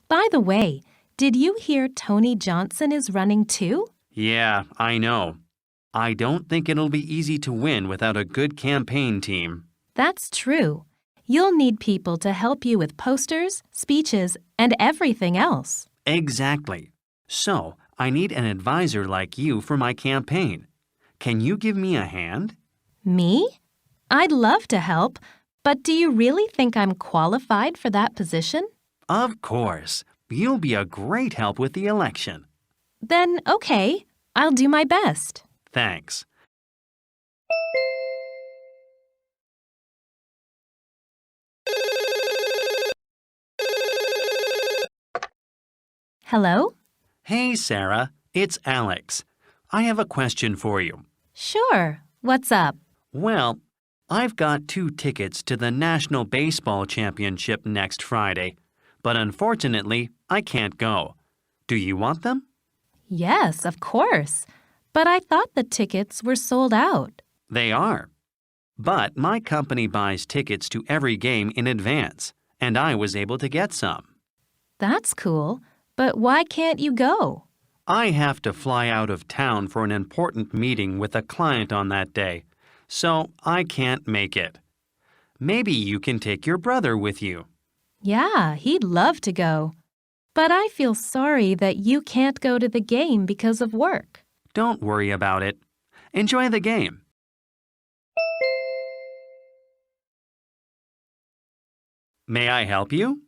By the way, did you hear Tony Johnson is running too? Yeah, I know. I don't think it'll be easy to win without a good campaign team. That's true. You'll need people to help you with posters, speeches, and everything else. Exactly. So, I need an advisor like you for my campaign. Can you give me a hand? Me? I'd love to help, but do you really think I'm qualified for that position? Of course. You'll be a great help with the election. Then, okay, I'll do my best. Thanks. Hello? Hey, Sarah. It's Alex. I have a question for you. Sure. What's up? Well, I've got 2 tickets to the National Baseball Championship next Friday, but unfortunately, I can't go. Do you want them? Yes, of course. But I thought the tickets were sold out. They are. But my company buys tickets to every game in advance, and I was able to get some. That's cool. But why can't you go? I have to fly out of town for an important meeting with a client on that day, so I can't make it. Maybe you can take your brother with you. Yeah, he'd love to go. But I feel sorry that you can't go to the game because of work. Don't worry about it. Enjoy the game. May I help you?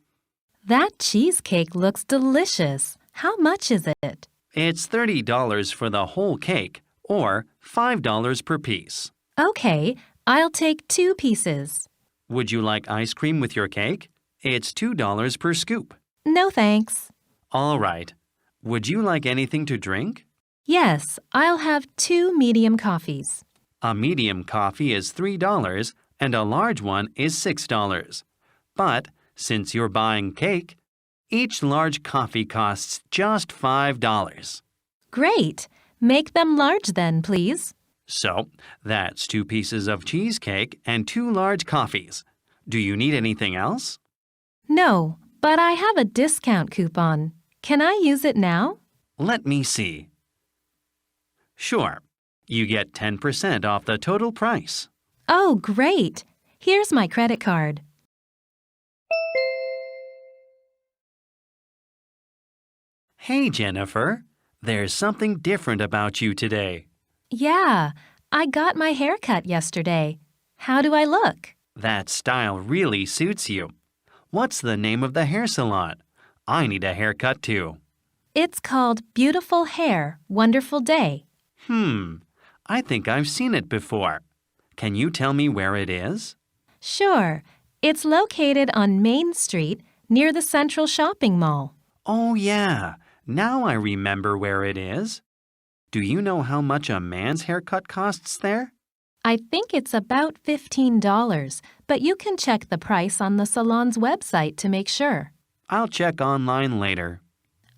That cheesecake looks delicious. How much is it? It's $30 for the whole cake, or $5 per piece. Okay, I'll take 2 pieces. Would you like ice cream with your cake? It's $2 per scoop. No thanks. All right. Would you like anything to drink? Yes, I'll have 2 medium coffees. A medium coffee is $3 and a large one is $6. But since you're buying cake, each large coffee costs just $5. Great. Make them large then, please. So, that's 2 pieces of cheesecake and 2 large coffees. Do you need anything else? No, but I have a discount coupon. Can I use it now? Let me see. Sure. You get 10% off the total price. Oh, great. Here's my credit card. Hey, Jennifer. There's something different about you today. Yeah, I got my hair cut yesterday. How do I look? That style really suits you. What's the name of the hair salon? I need a haircut too. It's called Beautiful Hair, Wonderful Day. I think I've seen it before. Can you tell me where it is? Sure. It's located on Main Street near the Central Shopping Mall. Oh, yeah. Now I remember where it is. Do you know how much a man's haircut costs there? I think it's about $15, but you can check the price on the salon's website to make sure. I'll check online later.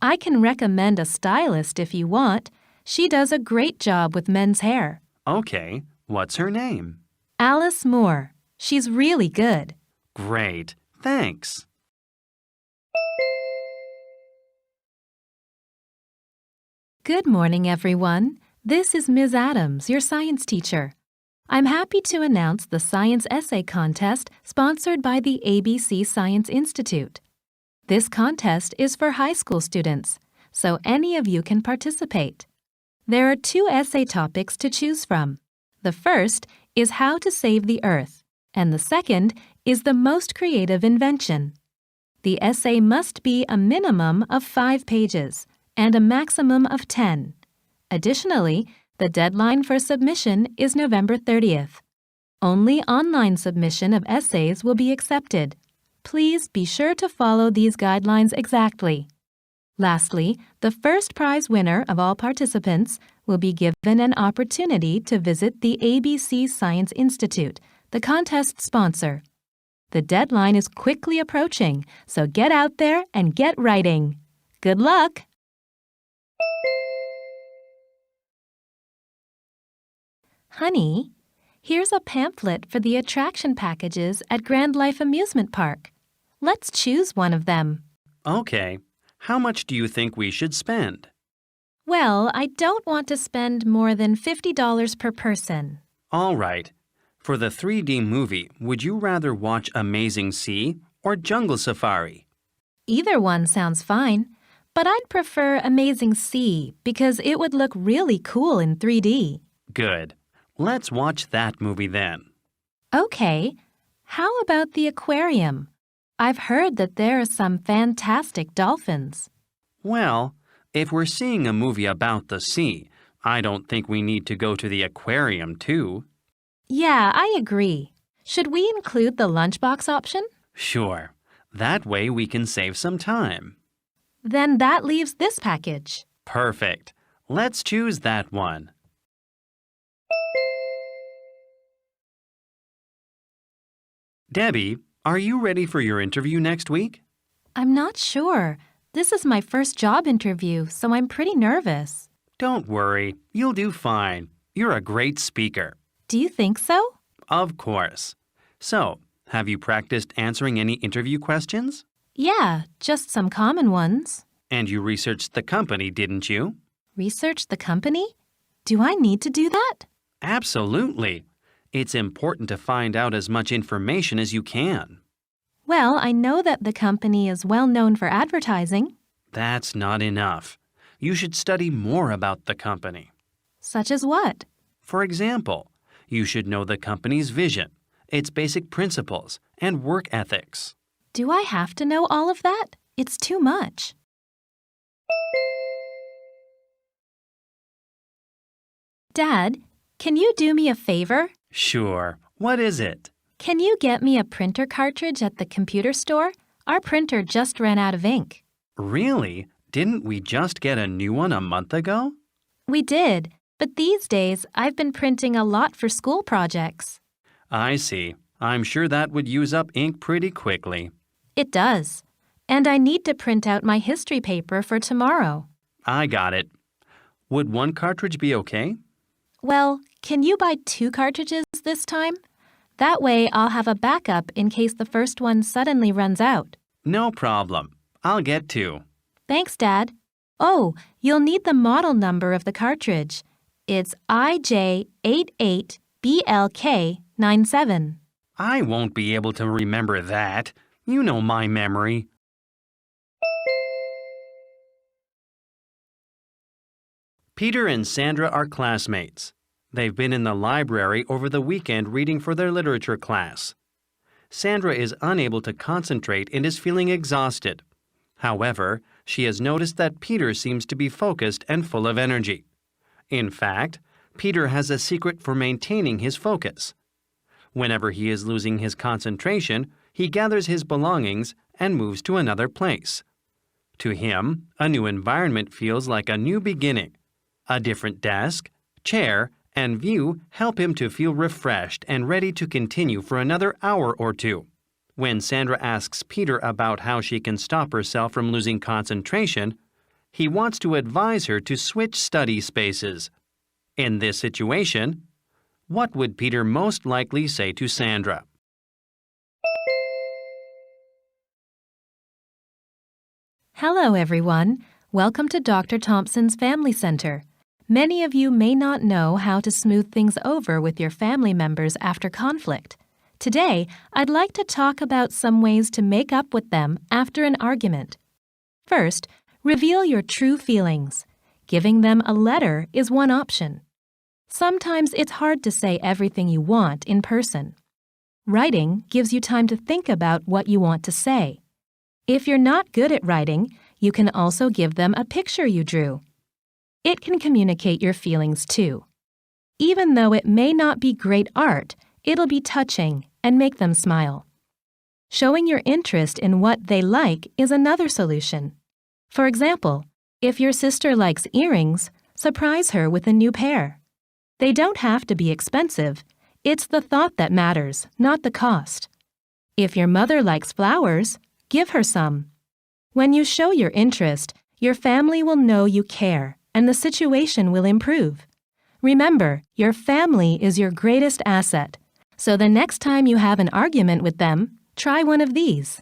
I can recommend a stylist if you want. She does a great job with men's hair. Okay. What's her name? Alice Moore. She's really good. Great. Thanks. Good morning, everyone. This is Ms. Adams, your science teacher. I'm happy to announce the Science Essay Contest sponsored by the ABC Science Institute. This contest is for high school students, so any of you can participate. There are 2 essay topics to choose from. The first is how to save the Earth, and the second is the most creative invention. The essay must be a minimum of 5 pages and a maximum of 10. Additionally, the deadline for submission is November 30th. Only online submission of essays will be accepted. Please be sure to follow these guidelines exactly. Lastly, the first prize winner of all participants will be given an opportunity to visit the ABC Science Institute, the contest sponsor. The deadline is quickly approaching, so get out there and get writing. Good luck! Honey, here's a pamphlet for the attraction packages at Grand Life Amusement Park. Let's choose one of them. Okay. How much do you think we should spend? Well, I don't want to spend more than $50 per person. All right. For the 3D movie, would you rather watch Amazing Sea or Jungle Safari? Either one sounds fine, but I'd prefer Amazing Sea because it would look really cool in 3D. Good. Let's watch that movie then. Okay. How about the aquarium? I've heard that there are some fantastic dolphins. Well, if we're seeing a movie about the sea, I don't think we need to go to the aquarium too. Yeah, I agree. Should we include the lunchbox option? Sure. That way we can save some time. Then that leaves this package. Perfect. Let's choose that one. Debbie, are you ready for your interview next week? I'm not sure. This is my first job interview, so I'm pretty nervous. Don't worry, you'll do fine. You're a great speaker. Do you think so? Of course. So, have you practiced answering any interview questions? Yeah, just some common ones. And you researched the company, didn't you? Research the company? Do I need to do that? Absolutely. It's important to find out as much information as you can. Well, I know that the company is well known for advertising. That's not enough. You should study more about the company. Such as what? For example, you should know the company's vision, its basic principles, and work ethics. Do I have to know all of that? It's too much. Dad, can you do me a favor? Sure. What is it? Can you get me a printer cartridge at the computer store? Our printer just ran out of ink. Really? Didn't we just get a new one a month ago? We did, but these days I've been printing a lot for school projects. I see. I'm sure that would use up ink pretty quickly. It does. And I need to print out my history paper for tomorrow. I got it. Would one cartridge be okay? Well, can you buy 2 cartridges this time? That way I'll have a backup in case the first one suddenly runs out. No problem. I'll get 2. Thanks, Dad. Oh, you'll need the model number of the cartridge. It's IJ88BLK97. I won't be able to remember that. You know my memory. Peter and Sandra are classmates. They've been in the library over the weekend reading for their literature class. Sandra is unable to concentrate and is feeling exhausted. However, she has noticed that Peter seems to be focused and full of energy. In fact, Peter has a secret for maintaining his focus. Whenever he is losing his concentration, he gathers his belongings and moves to another place. To him, a new environment feels like a new beginning. A different desk, chair, and view help him to feel refreshed and ready to continue for another hour or two. When Sandra asks Peter about how she can stop herself from losing concentration, he wants to advise her to switch study spaces. In this situation, what would Peter most likely say to Sandra? Hello, everyone. Welcome to Dr. Thompson's Family Center. Many of you may not know how to smooth things over with your family members after conflict. Today, I'd like to talk about some ways to make up with them after an argument. First, reveal your true feelings. Giving them a letter is one option. Sometimes it's hard to say everything you want in person. Writing gives you time to think about what you want to say. If you're not good at writing, you can also give them a picture you drew. It can communicate your feelings too. Even though it may not be great art, it'll be touching and make them smile. Showing your interest in what they like is another solution. For example, if your sister likes earrings, surprise her with a new pair. They don't have to be expensive. It's the thought that matters, not the cost. If your mother likes flowers, give her some. When you show your interest, your family will know you care, and the situation will improve. Remember, your family is your greatest asset. So the next time you have an argument with them, try one of these.